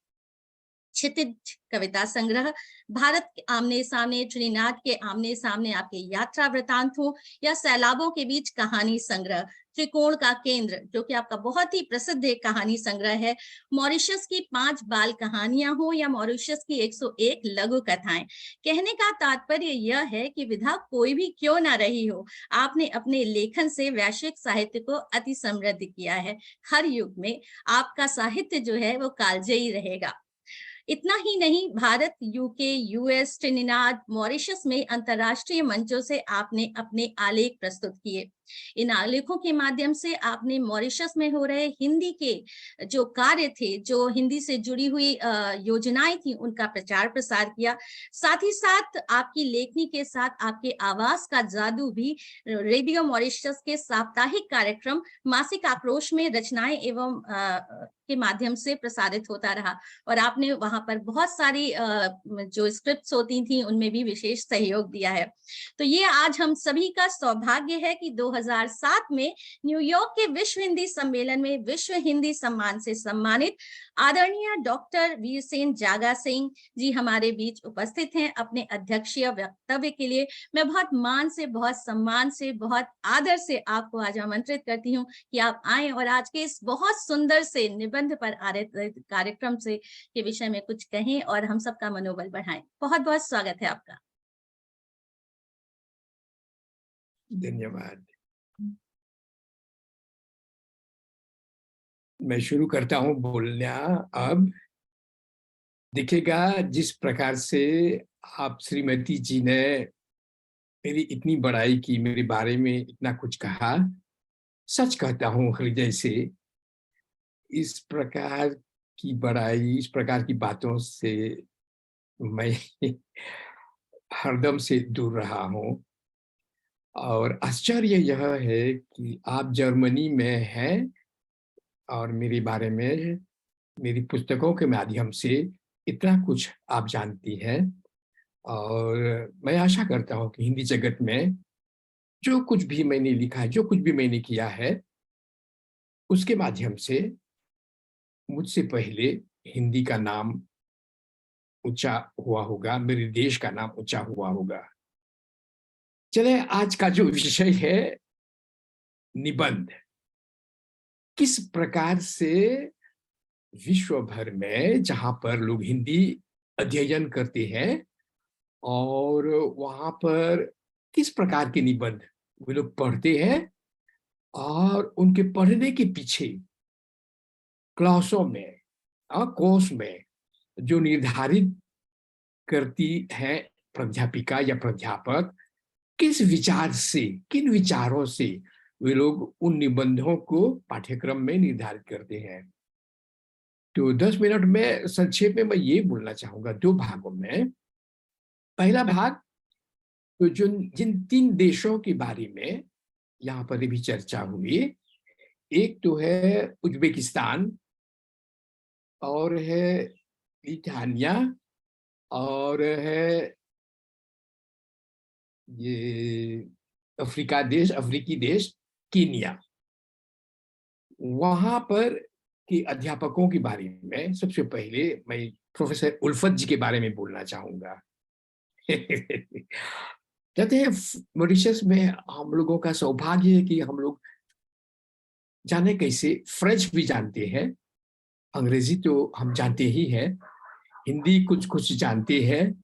क्षितिज कविता संग्रह, भारत के आमने सामने, ट्रिनिडाद के आमने सामने आपके यात्रा वृतांत हो, या सैलाबों के बीच कहानी संग्रह, त्रिकोण का केंद्र जो कि आपका बहुत ही प्रसिद्ध एक कहानी संग्रह है, मॉरिशस की 5 बाल कहानियां हो या मॉरिशस की 101 लघु कथाएं। कहने का तात्पर्य यह है कि विधा कोई भी क्यों ना रही हो, आपने अपने लेखन से वैश्विक साहित्य को अति समृद्ध किया है। हर युग में आपका साहित्य जो है वो कालजयी रहेगा। इतना ही नहीं, Bharat, UK, US, Trinidad, Mauritius में अंतरराष्ट्रीय मंचों से आपने अपने आलेख प्रस्तुत किए। इन आलेखों के माध्यम से आपने मॉरिशस में हो रहे हिंदी के जो कार्य थे, जो हिंदी से जुड़ी हुई योजनाएं थी, उनका प्रचार प्रसार किया। साथ ही साथ आपकी लेखनी के साथ आपके आवाज का जादू भी रेडियो मॉरिशस के साप्ताहिक कार्यक्रम मासिक आक्रोश में रचनाएं एवं के माध्यम से प्रसारित होता रहा। और आपने वहां पर बहुत सारी जो स्क्रिप्ट्स होती थी उनमें भी विशेष सहयोग दिया है। तो ये आज हम सभी का सौभाग्य है कि 2007 में न्यूयॉर्क के विश्व हिंदी सम्मेलन में विश्व हिंदी सम्मान से सम्मानित आदरणीय डॉक्टर वीरसेन जागा सिंह जी हमारे बीच उपस्थित हैं अपने अध्यक्षीय वक्तव्य के लिए। मैं बहुत मान से, बहुत सम्मान से, बहुत आदर से आपको आज आमंत्रित करती हूँ कि आप आए और आज के इस बहुत सुंदर से निबंध पर आधारित कार्यक्रम से के विषय में कुछ कहें और हम सबका मनोबल बढ़ाएं। बहुत बहुत स्वागत है आपका। धन्यवाद। मैं शुरू करता हूं बोलना। अब दिखेगा जिस प्रकार से आप श्रीमती जी ने मेरी इतनी बड़ाई की, मेरे बारे में इतना कुछ कहा। सच कहता हूं हृदय से, इस प्रकार की बड़ाई, इस प्रकार की बातों से मैं हरदम से दूर रहा हूं। और आश्चर्य यह है कि आप जर्मनी में हैं और मेरे बारे में मेरी पुस्तकों के माध्यम से इतना कुछ आप जानती हैं। और मैं आशा करता हूं कि हिंदी जगत में जो कुछ भी मैंने लिखा है, जो कुछ भी मैंने किया है, उसके माध्यम से मुझसे पहले हिंदी का नाम ऊंचा हुआ होगा, मेरे देश का नाम ऊंचा हुआ होगा। चले, आज का जो विषय है निबंध, किस प्रकार से विश्व भर में जहां पर लोग हिंदी अध्ययन करते हैं और वहां पर किस प्रकार के निबंध वे लोग पढ़ते हैं, और उनके पढ़ने के पीछे क्लासों में, कोर्स में जो निर्धारित करती है प्राध्यापिका या प्राध्यापक, किस विचार से, किन विचारों से वे लोग उन निबंधों को पाठ्यक्रम में निर्धारित करते हैं। तो 10 मिनट में संक्षेप में मैं ये बोलना चाहूंगा 2 भागों में। पहला भाग तो जिन 3 देशों के बारे में यहाँ पर भी चर्चा हुई, एक तो है उज्बेकिस्तान, और है लिथुआनिया, और है ये अफ्रीकी देश कीनिया। वहां पर के अध्यापकों के बारे में सबसे पहले मैं प्रोफेसर उल्फत जी के बारे में बोलना चाहूंगा। कहते हैं मॉरिशस में हम लोगों का सौभाग्य है कि हम लोग जाने कैसे फ्रेंच भी जानते हैं, अंग्रेजी तो हम जानते ही हैं, हिंदी कुछ कुछ जानते हैं,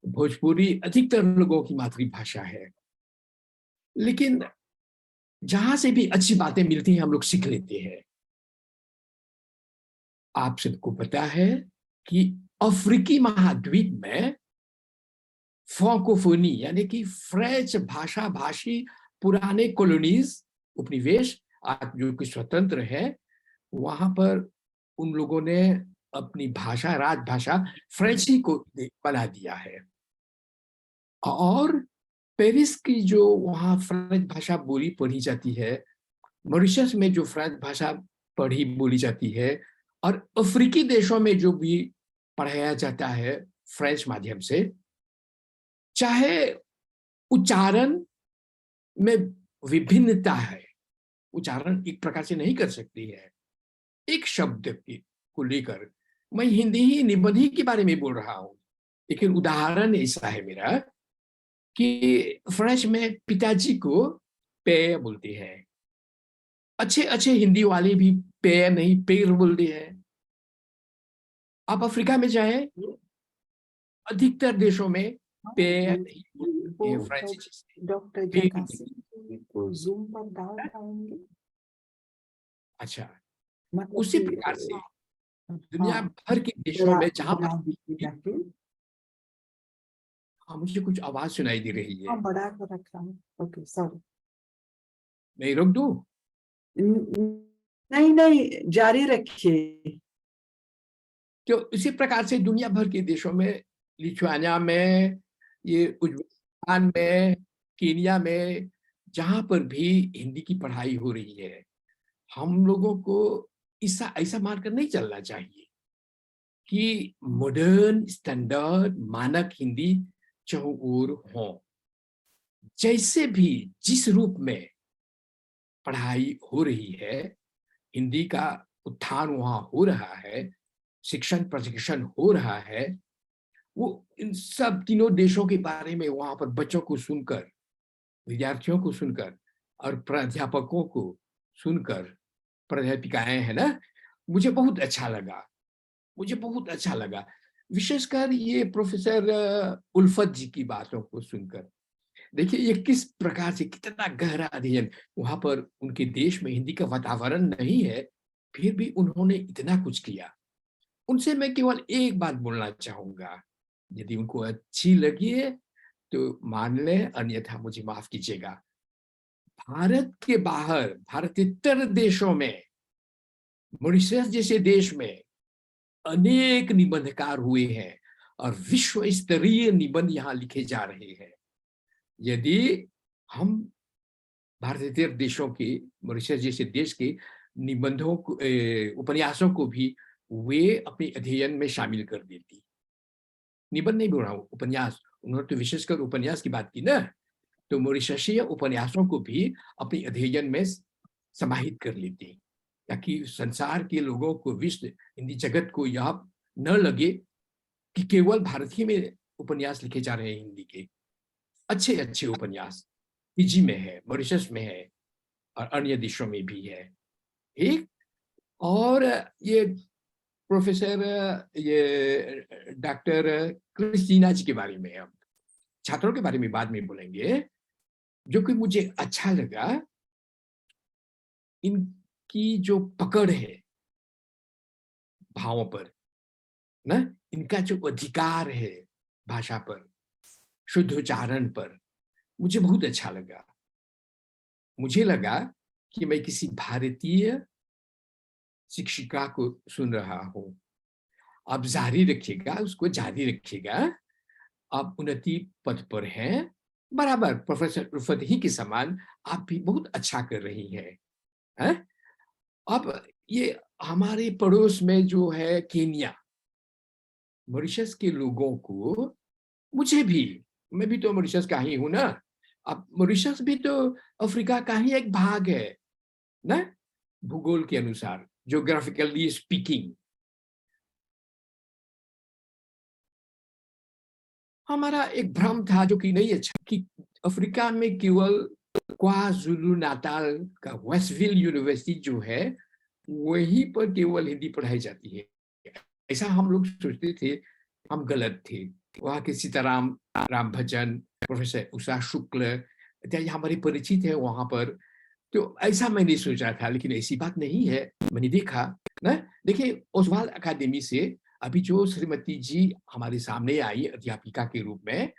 भोजपुरी अधिकतर लोगों की मातृभाषा है। लेकिन जहां से भी अच्छी बातें मिलती हैं हम लोग सीख लेते हैं। आप सबको पता है कि अफ्रीकी महाद्वीप में फ्रांकोफोनी यानी कि फ्रेंच भाषा भाषी पुराने कॉलोनीज उपनिवेश आज जो कि स्वतंत्र है, वहां पर उन लोगों ने अपनी भाषा राजभाषा फ्रेंची को बना दिया है। और पेरिस की जो वहाँ फ्रेंच भाषा बोली पढ़ी जाती है, मॉरिशस में जो फ्रेंच भाषा पढ़ी बोली जाती है, और अफ्रीकी देशों में जो भी पढ़ाया जाता है फ्रेंच माध्यम से, चाहे उच्चारण में विभिन्नता है, उच्चारण एक प्रकार से नहीं कर सकती है एक शब्द को लेकर। मैं हिंदी ही निबंध ही के बारे में बोल रहा हूँ, लेकिन उदाहरण ऐसा है मेरा कि फ्रेंच में पिताजी को पे बोलते हैं, अच्छे अच्छे हिंदी वाले भी पे नहीं पेर बोलते हैं। आप अफ्रीका में जाए, अधिकतर देशों में पे नहीं बोलते हैं फ्रेंच। डॉक्टर जकासी को जूम पर डाल पाएंगे? अच्छा, मतलब उसी कि, प्रकार से दुनिया हाँ, भर के देशों में जहां बड़ा पर दीजिएगा फिर। हाँ, मुझे कुछ आवाज सुनाई दे रही है, हाँ, बड़ा कर रखा हूँ। Okay, sorry. मैं रोक दूं? नहीं नहीं, जारी रखिए। तो इसी प्रकार से दुनिया भर के देशों में, लिथुआनिया में, ये उज्बेकिस्तान में, केनिया में, जहां पर भी हिंदी की पढ़ाई हो रही है, हम लोगों को ऐसा ऐसा मानकर नहीं चलना चाहिए कि मॉडर्न स्टैंडर्ड मानक हिंदी चारों ओर हो। जैसे भी जिस रूप में पढ़ाई हो रही है, हिंदी का उत्थान वहां हो रहा है, शिक्षण प्रशिक्षण हो रहा है, वो इन सब तीनों देशों के बारे में वहां पर बच्चों को सुनकर, विद्यार्थियों को सुनकर और प्राध्यापकों को सुनकर, प्राध्यापिकाएं है ना, मुझे बहुत अच्छा लगा, मुझे बहुत अच्छा लगा। विशेषकर ये प्रोफेसर उल्फत जी की बातों को सुनकर। देखिए ये किस प्रकार से कितना गहरा अध्ययन, वहां पर उनके देश में हिंदी का वातावरण नहीं है, फिर भी उन्होंने इतना कुछ किया। उनसे मैं केवल एक बात बोलना चाहूंगा, यदि उनको अच्छी लगी है तो मान ले, अन्यथा मुझे माफ कीजिएगा। भारत के बाहर, भारतेतर देशों में, मॉरिशस जैसे देश में अनेक निबंधकार हुए हैं और विश्व स्तरीय निबंध यहाँ लिखे जा रहे हैं। यदि हम भारतीय देशों के, मॉरिशस जैसे देश के निबंधों को, उपन्यासों को भी वे अपने अध्ययन में शामिल कर देती, निबंध नहीं बोल रहा हूँ, उपन्यास, उन्होंने तो विशेषकर उपन्यास की बात की ना, तो मॉरिशसीय उपन्यासों को भी अपने अध्ययन में समाहित कर लेती, ताकि संसार के लोगों को, विश्व हिंदी जगत को यह न लगे कि केवल भारत ही में उपन्यास लिखे जा रहे हैं हिंदी के। अच्छे अच्छे उपन्यास फिजी में है, मॉरिशस में है और अन्य देशों में भी है। ठीक, और ये प्रोफेसर, ये डॉक्टर क्रिस्टीना जी के बारे में, हम छात्रों के बारे में बाद में बोलेंगे, जो कि मुझे अच्छा लगा, इनकी जो पकड़ है भावों पर ना, इनका जो अधिकार है भाषा पर, शुद्ध उच्चारण पर, मुझे बहुत अच्छा लगा। मुझे लगा कि मैं किसी भारतीय शिक्षिका को सुन रहा हूँ। आप जारी रखिएगा, उसको जारी रखिएगा, आप उन्नति पथ पर हैं, बराबर प्रोफेसर उल्फत ही के समान आप भी बहुत अच्छा कर रही हैं। अब ये हमारे पड़ोस में जो है केनिया, मॉरिशस के लोगों को, मुझे भी, मैं भी तो मॉरिशस का ही हूं ना, अब मॉरिशस भी तो अफ्रीका का ही एक भाग है ना, भूगोल के अनुसार, ज्योग्राफिकली स्पीकिंग। हमारा एक भ्रम था जो कि नहीं अच्छा, कि अफ्रीका में केवल क्वाज़ुलु नाताल का वेस्टविल यूनिवर्सिटी जो है वहीं पर केवल हिंदी पढ़ाई जाती है। ऐसा हम लोग सोचते थे, हम गलत थे। वहाँ के सीताराम राम भजन, प्रोफेसर उषा शुक्ल इत्यादि हमारे परिचित है वहाँ पर। तो ऐसा मैंने सोचा था, लेकिन ऐसी बात नहीं है। मैंने देखा ना, देखिए ओसवाल अकादमी से अभी जो श्रीमती जी हमारे सामने आई अध्यापिका के रूप में,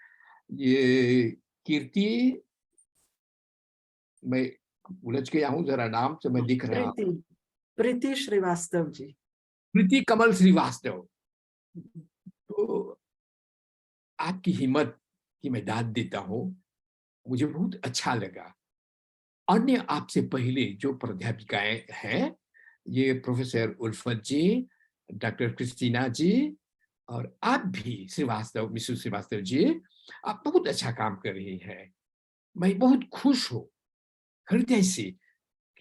ये कीर्ति, मैं उलझ गया हूँ जरा नाम से, मैं दिख रहा हूँ, प्रीति श्रीवास्तव जी, प्रीति कमल श्रीवास्तव। तो आपकी हिम्मत की मैं दाद देता हूँ, मुझे बहुत अच्छा लगा। अन्य आपसे पहले जो प्राध्यापिकाएं हैं, ये प्रोफेसर उल्फत जी, डॉक्टर क्रिस्टीना जी, और आप भी श्रीवास्तव, मिसेस श्रीवास्तव जी, आप बहुत अच्छा काम कर रही हैं। मैं बहुत खुश हूँ हृदय से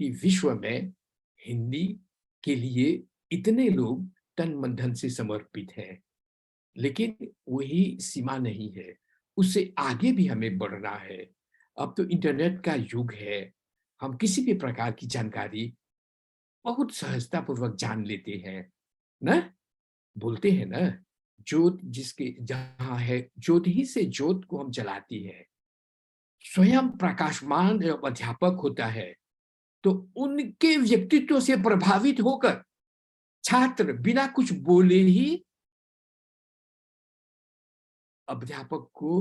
कि विश्व में हिंदी के लिए इतने लोग तन मन धन से समर्पित हैं। लेकिन वही सीमा नहीं है, उससे आगे भी हमें बढ़ना है। अब तो इंटरनेट का युग है, हम किसी भी प्रकार की जानकारी बहुत सहजता पूर्वक जान लेते हैं ना। बोलते हैं ना, ज्योत जिसके जहां है, ज्योत ही से ज्योत को हम जलाती है। स्वयं प्रकाशमान जब अध्यापक होता है तो उनके व्यक्तित्व से प्रभावित होकर छात्र बिना कुछ बोले ही अध्यापक को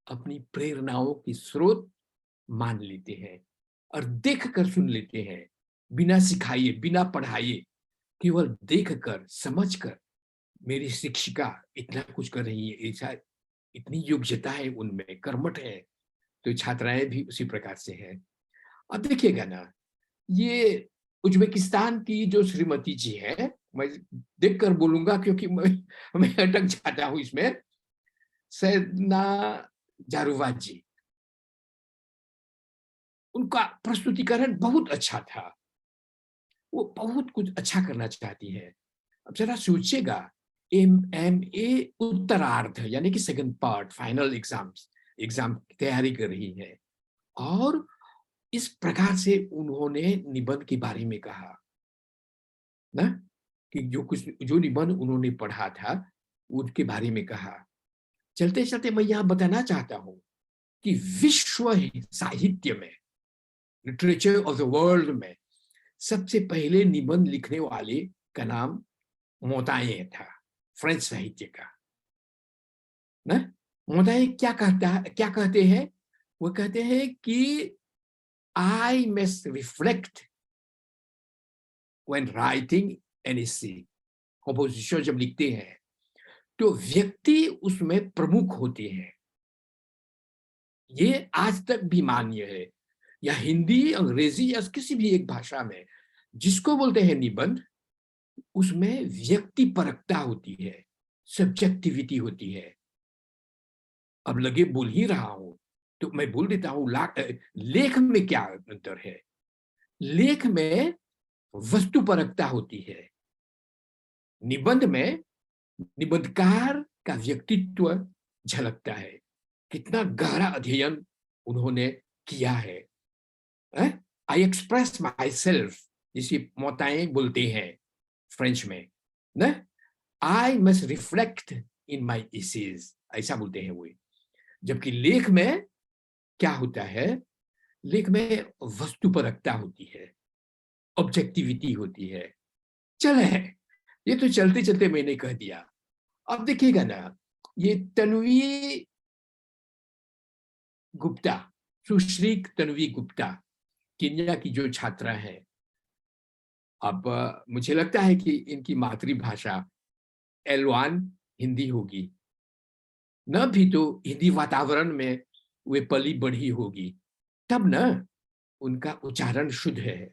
अपनी प्रेरणाओं की स्रोत मान लेते हैं और देखकर सुन लेते हैं, बिना सिखाए, बिना पढ़ाए, केवल देखकर, समझकर। मेरी शिक्षिका इतना कुछ कर रही है, ऐसा इतनी योग्यता है उनमें, कर्मठ है, तो छात्राएं भी उसी प्रकार से हैं। अब देखिएगा ना, ये उज्बेकिस्तान की जो श्रीमती जी है, मैं देखकर बोलूंगा क्योंकि मैं अटक जाता हूं इसमें, सैदना जारुवा जी, उनका प्रस्तुतिकरण बहुत अच्छा था। वो बहुत कुछ अच्छा करना चाहती है। अब जरा सोचिएगा, MMA उत्तरार्ध यानी कि सेकंड पार्ट, फाइनल एग्जाम की तैयारी कर रही है, और इस प्रकार से उन्होंने निबंध के बारे में कहा ना, कि जो निबंध उन्होंने पढ़ा था उसके बारे में कहा। चलते चलते मैं यहां बताना चाहता हूं कि विश्व साहित्य में, लिटरेचर ऑफ द वर्ल्ड में, सबसे पहले निबंध लिखने वाले का नाम मोंताये था, फ्रेंच साहित्य का ना। मोंताये क्या कहते हैं? वो कहते हैं कि I must reflect when writing an essay, composition जब लिखते हैं तो व्यक्ति उसमें प्रमुख होते हैं। ये आज तक भी मान्य है, या हिंदी, अंग्रेजी या किसी भी एक भाषा में जिसको बोलते हैं निबंध, उसमें व्यक्ति परकता होती है, सब्जेक्टिविटी होती है। अब लगे बोल ही रहा हूं तो मैं बोल देता हूं, लेख में क्या अंतर है? लेख में वस्तुपरकता होती है, निबंध में निबंधकार का व्यक्तित्व झलकता है, कितना गहरा अध्ययन उन्होंने किया है। आई एक्सप्रेस माई सेल्फ, जिसे मोंताये बोलते हैं फ्रेंच में ना। I must reflect in my essays, ऐसा बोलते हैं वो। जबकि लेख में क्या होता है? लेख में वस्तुपरकता होती है, ऑब्जेक्टिविटी होती है। चले, ये तो चलते चलते मैंने कह दिया। अब देखिएगा ना, ये तन्वी गुप्ता, सुश्री तन्वी गुप्ता, केन्या की जो छात्रा है, अब मुझे लगता है कि इनकी मातृभाषा L1 हिंदी होगी, न भी तो हिंदी वातावरण में वे पली बढ़ी होगी, तब न उनका उच्चारण शुद्ध है,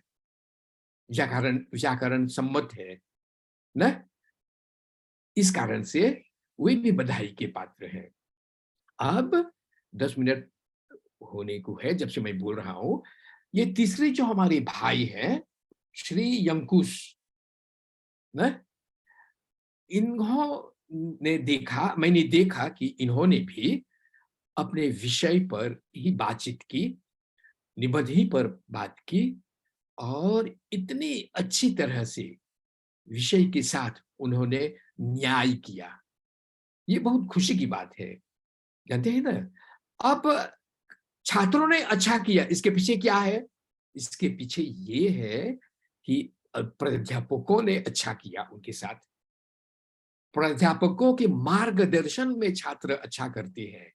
व्याकरण सम्मत है न। इस कारण से वे भी बधाई के पात्र हैं। अब 10 मिनट होने को है जब से मैं बोल रहा हूं। ये तीसरे जो हमारे भाई हैं, श्री यंकुश न, मैंने देखा कि इन्होंने भी अपने विषय पर ही बातचीत की, निबंध ही पर बात की और इतनी अच्छी तरह से विषय के साथ उन्होंने न्याय किया। ये बहुत खुशी की बात है, जानते हैं ना। अब छात्रों ने अच्छा किया, इसके पीछे क्या है? इसके पीछे ये है कि प्राध्यापकों ने अच्छा किया उनके साथ। प्राध्यापकों के मार्गदर्शन में छात्र अच्छा करते हैं।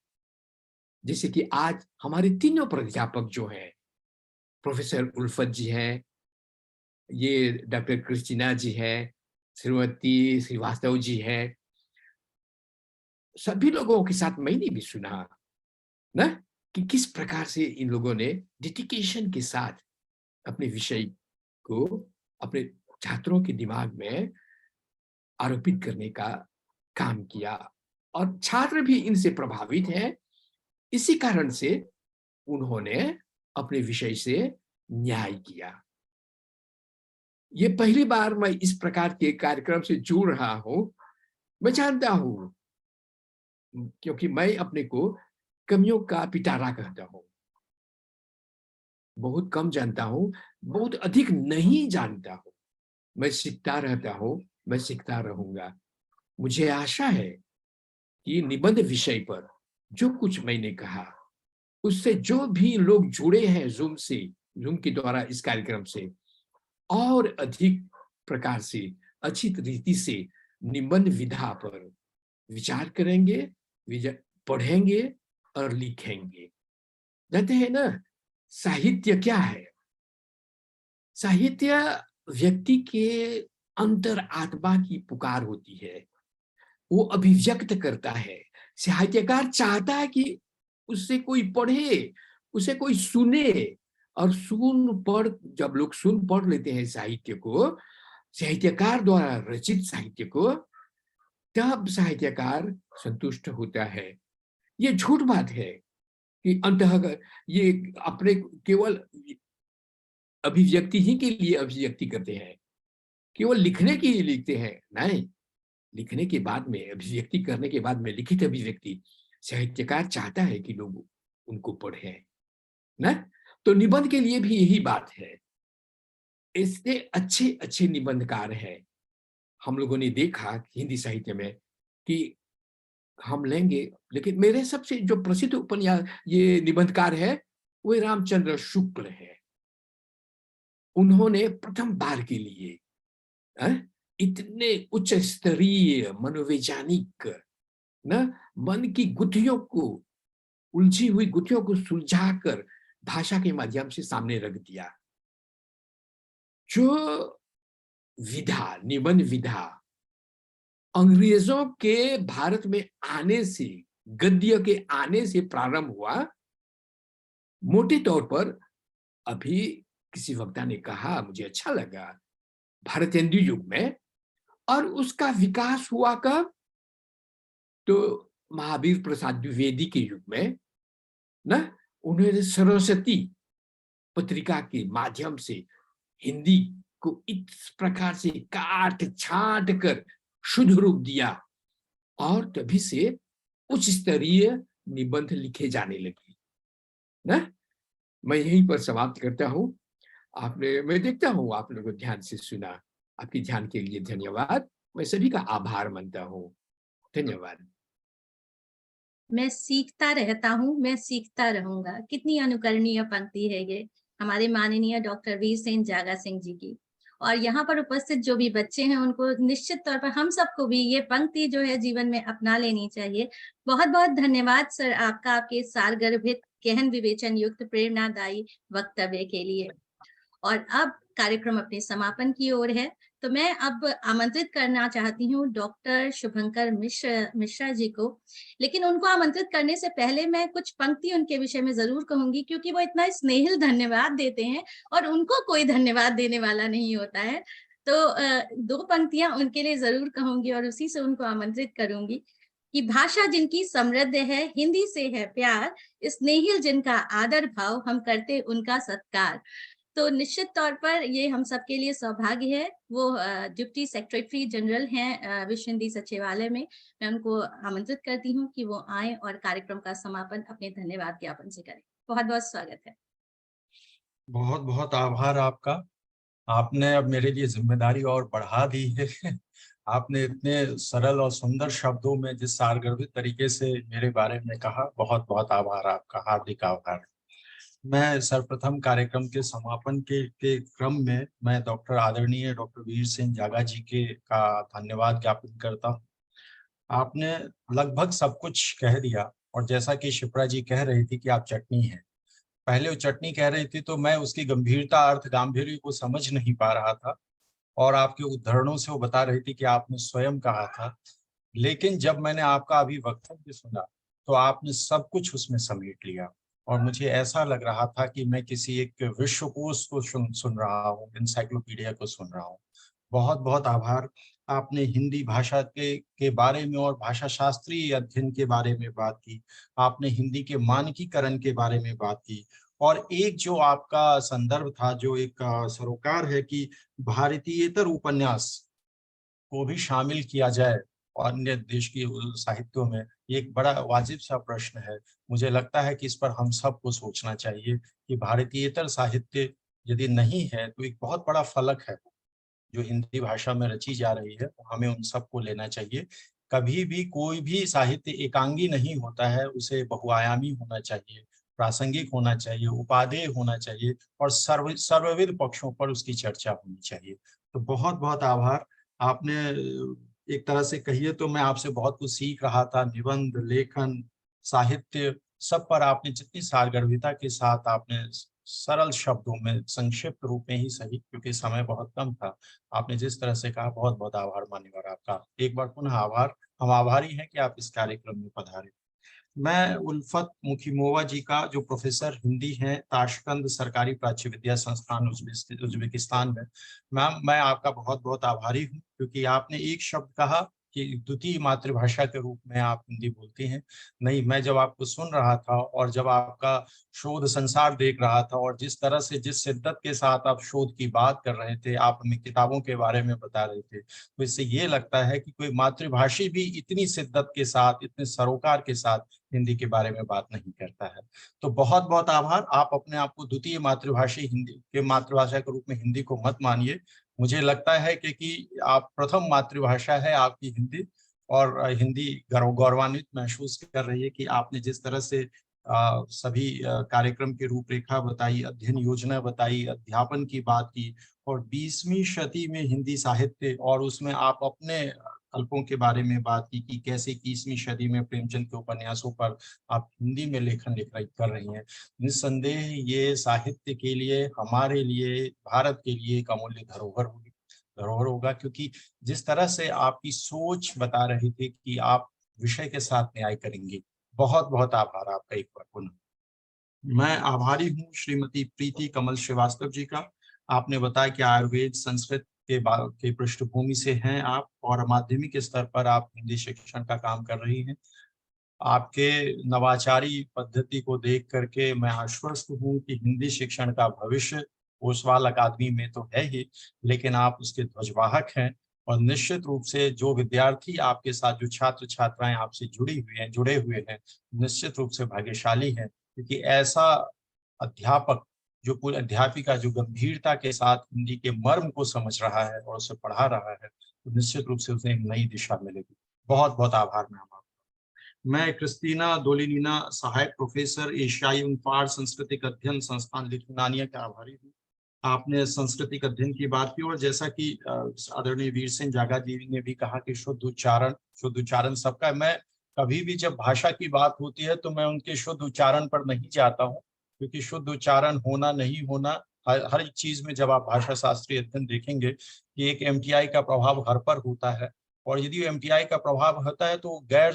जैसे कि आज हमारे तीनों प्राध्यापक जो हैं, प्रोफेसर उल्फत जी हैं, ये डॉक्टर क्रिस्टीना जी हैं, श्रीमती श्रीवास्तव जी हैं, सभी लोगों के साथ मैंने भी सुना ना कि किस प्रकार से इन लोगों ने डेडिकेशन के साथ अपने विषय को अपने छात्रों के दिमाग में आरोपित करने का काम किया और छात्र भी इनसे प्रभावित हैं। इसी कारण से उन्होंने अपने विषय से न्याय किया। ये पहली बार मैं इस प्रकार के कार्यक्रम से जुड़ रहा हूं। मैं जानता हूं, क्योंकि मैं अपने को कमियों का पिटारा कहता हूं। बहुत कम जानता हूं, बहुत अधिक नहीं जानता हूं। मैं सीखता रहता हूं, मैं सीखता रहूंगा। मुझे आशा है कि निबंध विषय पर जो कुछ मैंने कहा, उससे जो भी लोग जुड़े हैं जूम के द्वारा इस कार्यक्रम से, और अधिक प्रकार से अच्छी रीति से निबंध विधा पर विचार करेंगे, पढ़ेंगे और लिखेंगे। जानते हैं ना, साहित्य क्या है? साहित्य व्यक्ति के अंतर आत्मा की पुकार होती है, वो अभिव्यक्त करता है। साहित्यकार चाहता है कि उससे कोई पढ़े, उसे कोई सुने, और जब लोग सुन पढ़ लेते हैं साहित्य को, साहित्यकार द्वारा रचित साहित्य को, तब साहित्यकार संतुष्ट होता है। ये झूठ बात है कि अंतः ये अपने केवल अभिव्यक्ति ही के लिए अभिव्यक्ति करते हैं, केवल लिखने के लिए लिखते हैं। नहीं, लिखने के बाद में, अभिव्यक्ति करने के बाद में लिखित अभिव्यक्ति साहित्यकार चाहता है कि लोग उनको पढ़ें ना। तो निबंध के लिए भी यही बात है। इससे अच्छे अच्छे निबंधकार हैं। हम लोगों ने देखा हिंदी साहित्य में कि हम लेंगे, लेकिन मेरे सबसे जो प्रसिद्ध उपन्यास ये निबंधकार है वो रामचंद्र शुक्ल है। उन्होंने प्रथम बार के लिए इतने उच्च स्तरीय मनोवैज्ञानिक ना मन की गुत्थियों को, उलझी हुई गुत्थियों को सुलझाकर भाषा के माध्यम से सामने रख दिया। जो विधा, निबंध विधा अंग्रेजों के भारत में आने से, गद्य के आने से प्रारंभ हुआ। मोटे तौर पर अभी किसी वक्ता ने कहा, मुझे अच्छा लगा, भारतेंदु युग में, और उसका विकास हुआ कब? तो महावीर प्रसाद द्विवेदी के युग में ना। उन्होंने सरस्वती पत्रिका के माध्यम से हिंदी को इस प्रकार से काट छांट कर शुद्ध रूप दिया, और तभी से उच्च स्तरीय निबंध लिखे जाने लगे ना। मैं यहीं पर समाप्त करता हूं। मैं देखता हूं आप लोगों को ध्यान से सुना। आपके ध्यान के लिए धन्यवाद। मैं सभी का आभार मानता हूं। धन्यवाद। मैं सीखता रहता हूँ, मैं सीखता रहूंगा। कितनी अनुकरणीय पंक्ति है ये हमारे माननीय डॉक्टर वीर सेन जागा सिंह जी की। और यहाँ पर उपस्थित जो भी बच्चे हैं उनको निश्चित तौर पर हम सबको भी ये पंक्ति जो है जीवन में अपना लेनी चाहिए। बहुत बहुत धन्यवाद सर आपका, आपके सारगर्भित गहन विवेचन युक्त प्रेरणादायी वक्तव्य के लिए। और अब कार्यक्रम अपने समापन की ओर है, तो मैं अब आमंत्रित करना चाहती हूँ डॉक्टर शुभंकर मिश्रा जी को। लेकिन उनको आमंत्रित करने से पहले मैं कुछ पंक्ति उनके विषय में जरूर कहूंगी, क्योंकि वो इतना स्नेहिल धन्यवाद देते हैं और उनको कोई धन्यवाद देने वाला नहीं होता है। तो 2 पंक्तियां उनके लिए जरूर कहूंगी और उसी से उनको आमंत्रित करूंगी कि भाषा जिनकी समृद्ध है, हिंदी से है प्यार, स्नेहिल जिनका आदर भाव, हम करते उनका सत्कार। तो निश्चित तौर पर ये हम सबके लिए सौभाग्य है। वो डिप्टी सेक्रेटरी जनरल हैं विश्व हिंदी सचिवालय में। मैं उनको आमंत्रित करती हूँ कि वो आए और कार्यक्रम का समापन अपने धन्यवाद ज्ञापन से करें। बहुत बहुत स्वागत है। बहुत बहुत आभार आपका। आपने अब मेरे लिए जिम्मेदारी और बढ़ा दी है। आपने इतने सरल और सुंदर शब्दों में जिस सारगर्भित तरीके से मेरे बारे में कहा, बहुत बहुत आभार आपका, हार्दिक आभार। मैं सर्वप्रथम कार्यक्रम के समापन के क्रम में मैं डॉक्टर आदरणीय डॉक्टर वीर सिंह जागा जी के का धन्यवाद ज्ञापन करता हूँ। आपने लगभग सब कुछ कह दिया, और जैसा कि शिप्रा जी कह रही थी कि आप चटनी हैं, पहले वो चटनी कह रही थी तो मैं उसकी गंभीरता, अर्थ, गांधीर्य को समझ नहीं पा रहा था, और आपके उद्धरणों से वो बता रही थी कि आपने स्वयं कहा था। लेकिन जब मैंने आपका अभी वक्तव्य सुना तो आपने सब कुछ उसमें समेट लिया, और मुझे ऐसा लग रहा था कि मैं किसी एक विश्वकोश को सुन रहा हूँ, इंसाइक्लोपीडिया को सुन रहा हूँ। बहुत बहुत आभार। आपने हिंदी भाषा के बारे में और भाषा शास्त्रीय अध्ययन के बारे में बात की, आपने हिंदी के मानकीकरण के बारे में बात की, और एक जो आपका संदर्भ था, जो एक सरोकार है कि भारतीयेतर उपन्यास को भी शामिल किया जाए और अन्य देश की साहित्यों में, ये एक बड़ा वाजिब सा प्रश्न है। मुझे लगता है कि इस पर हम सबको सोचना चाहिए कि भारतीयेतर साहित्य यदि नहीं है तो एक बहुत बड़ा फलक है जो हिंदी भाषा में रची जा रही है, हमें उन सबको लेना चाहिए। कभी भी कोई भी साहित्य एकांगी नहीं होता है, उसे बहुआयामी होना चाहिए, प्रासंगिक होना चाहिए, उपादेय होना चाहिए, और सर्वविध पक्षों पर उसकी चर्चा होनी चाहिए। तो बहुत बहुत आभार। आपने एक तरह से कहिए तो मैं आपसे बहुत कुछ सीख रहा था, निबंध, लेखन, साहित्य, सब पर आपने जितनी सारगर्भिता के साथ आपने सरल शब्दों में, संक्षिप्त रूप में ही सही, क्योंकि समय बहुत कम था, आपने जिस तरह से कहा, बहुत बहुत आभार मान्यवर आपका। एक बार पुनः आभार। हम आभारी हैं कि आप इस कार्यक्रम में पधारे। मैं उल्फत मुखीमोवा जी का, जो प्रोफेसर हिंदी हैं ताशकंद सरकारी प्राच्य विद्या संस्थान उज्बेकिस्तान में, मैम मैं आपका बहुत बहुत आभारी हूँ, क्योंकि आपने एक शब्द कहा कि द्वितीय मातृभाषा के रूप में आप हिंदी बोलती हैं। नहीं, मैं जब आपको सुन रहा था और जब आपका शोध संसार देख रहा था, और जिस तरह से, जिस शिद्दत के साथ आप शोध की बात कर रहे थे, आप हमें किताबों के बारे में बता रहे थे, तो इससे ये लगता है कि कोई मातृभाषी भी इतनी शिद्दत के साथ, इतने सरोकार के साथ हिंदी के बारे में बात नहीं करता है। तो बहुत बहुत आभार। आप अपने आप को द्वितीय मातृभाषी हिंदी के मातृभाषा के रूप में हिंदी को मत मानिए। मुझे लगता है कि आप प्रथम मातृभाषा है आपकी हिंदी, और हिंदी गौरवान्वित महसूस कर रही है कि आपने जिस तरह से सभी कार्यक्रम की रूपरेखा बताई, अध्ययन योजना बताई, अध्यापन की बात की, और 20वीं शती में हिंदी साहित्य, और उसमें आप अपने कल्पों के बारे में बात की कि कैसे 21वीं सदी में प्रेमचंद के उपन्यासों पर आप हिंदी में लेखन कर रही हैं। निस्संदेह ये साहित्य के लिए, हमारे लिए, भारत के लिए एक अमूल्य धरोहर होगा, क्योंकि जिस तरह से आपकी सोच बता रही थी कि आप विषय के साथ न्याय करेंगे। बहुत बहुत आभार आपका एक बार पुनः। मैं आभारी हूँ श्रीमती प्रीति कमल श्रीवास्तव जी का। आपने बताया कि आयुर्वेद, संस्कृत के पृष्ठभूमि से हैं आप, और माध्यमिक स्तर पर आप हिंदी शिक्षण का काम कर रही हैं। आपके नवाचारी पद्धति को देख करके मैं आश्वस्त हूँ कि हिंदी शिक्षण का भविष्य ओसवाल अकादमी में तो है ही, लेकिन आप उसके ध्वजवाहक हैं, और निश्चित रूप से जो विद्यार्थी आपके साथ, जो छात्र छात्राएं आपसे जुड़े हुए हैं, निश्चित रूप से भाग्यशाली हैं, क्योंकि ऐसा अध्यापक, जो पूरी अध्यापिका, जो गंभीरता के साथ हिंदी के मर्म को समझ रहा है और उसे पढ़ा रहा है, तो निश्चित रूप से उसे एक नई दिशा मिलेगी। बहुत बहुत आभार मैम आपका। मैं क्रिस्टीना दोलिनीना, सहायक प्रोफेसर, एशियाई उनपार सांस्कृतिक अध्ययन संस्थान लिथुआनिया का आभारी हूँ। आपने सांस्कृतिक अध्ययन की बात की, और जैसा कि आदरणीय वीर सिंह जागा जी ने भी कहा कि शुद्ध उच्चारण सबका। मैं कभी भी जब भाषा की बात होती है तो मैं उनके शुद्ध उच्चारण पर नहीं जाता हूँ, क्योंकि शुद्ध उच्चारण होना नहीं होना, हर एक चीज में जब आप भाषा शास्त्रीय अध्ययन देखेंगे कि एक एमटीआई का प्रभाव हर पर होता है, और यदि एमटीआई का प्रभाव होता है तो गैर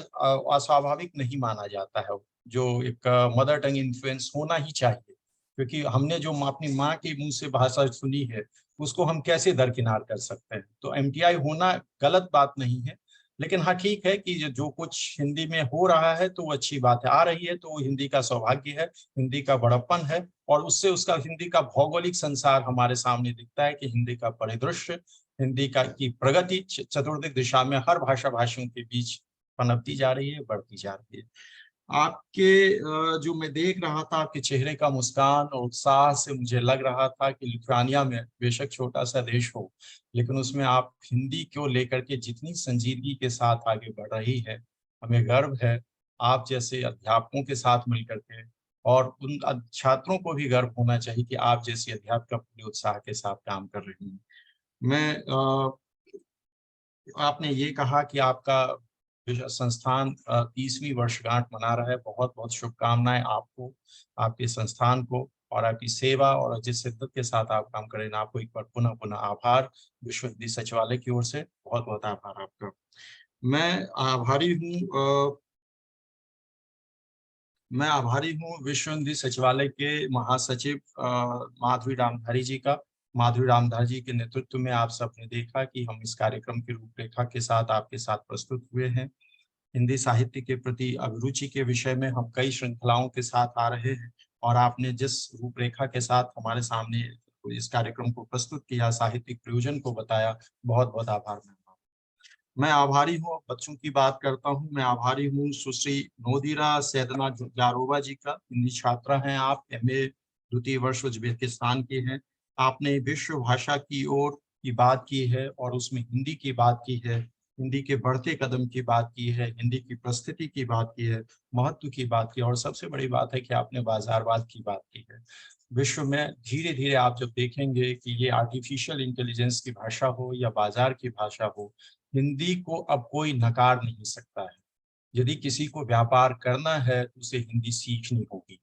अस्वाभाविक नहीं माना जाता है, जो एक मदर टंग इन्फ्लुएंस होना ही चाहिए, क्योंकि हमने जो अपनी माँ के मुंह से भाषा सुनी है उसको हम कैसे दरकिनार कर सकते हैं। तो एमटीआई होना गलत बात नहीं है, लेकिन हाँ ठीक है कि जो कुछ हिंदी में हो रहा है तो वो अच्छी बात है, आ रही है तो वो हिंदी का सौभाग्य है, हिंदी का बड़प्पन है, और उससे उसका हिंदी का भौगोलिक संसार हमारे सामने दिखता है कि हिंदी का परिदृश्य, हिंदी की प्रगति चतुर्दिक दिशा में हर भाषा भाषियों के बीच पनपती जा रही है, बढ़ती जा रही है। आपके जो मैं देख रहा था आपके चेहरे का मुस्कान और उत्साह से मुझे लग रहा था कि लिथुआनिया में बेशक छोटा सा देश हो, लेकिन उसमें आप हिंदी को लेकर के जितनी संजीदगी के साथ आगे बढ़ रही है, हमें गर्व है आप जैसे अध्यापकों के साथ मिलकर के, और उन छात्रों को भी गर्व होना चाहिए कि आप जैसी अध्यापिका पूरे उत्साह के साथ काम कर रही हैं। मैं आपने ये कहा कि आपका संस्थान 30वीं वर्षगांठ मना रहा है। बहुत बहुत शुभकामनाएं आपको, आपके संस्थान को, और आपकी सेवा और जिस शिद्दत के साथ आप काम करें, आपको एक बार पुनः पुनः आभार विश्व हिंदी सचिवालय की ओर से, बहुत बहुत आभार आपका। मैं आभारी हूँ मैं आभारी हूँ विश्व हिंदी सचिवालय के महासचिव माधवी रामधारी जी का। माधवी रामधारी जी के नेतृत्व में आप सबने देखा कि हम इस कार्यक्रम की रूपरेखा के साथ आपके साथ प्रस्तुत हुए हैं। हिंदी साहित्य के प्रति अभिरुचि के विषय में हम कई श्रृंखलाओं के साथ आ रहे हैं, और आपने जिस रूपरेखा के साथ हमारे सामने इस कार्यक्रम को प्रस्तुत किया, साहित्यिक प्रयोजन को बताया, बहुत बहुत आभार। मैं आभारी हूँ, बच्चों की बात करता हूँ, मैं आभारी हूँ सुश्री नोदीरा सैदना जारोवा जी का। हिंदी छात्रा हैं आप, MA द्वितीय वर्ष उज्बेकिस्तान के हैं। आपने विश्व भाषा की ओर की बात की है और उसमें हिंदी की बात की है, हिंदी के बढ़ते कदम की बात की है, हिंदी की प्रस्थिति की बात की है, महत्व की बात की, और सबसे बड़ी बात है कि आपने बाजारवाद की बात की है। विश्व में धीरे धीरे आप जब देखेंगे कि ये आर्टिफिशियल इंटेलिजेंस की भाषा हो या बाजार की भाषा हो, हिंदी को अब कोई नकार नहीं सकता है। यदि किसी को व्यापार करना है तो उसे हिंदी सीखनी होगी।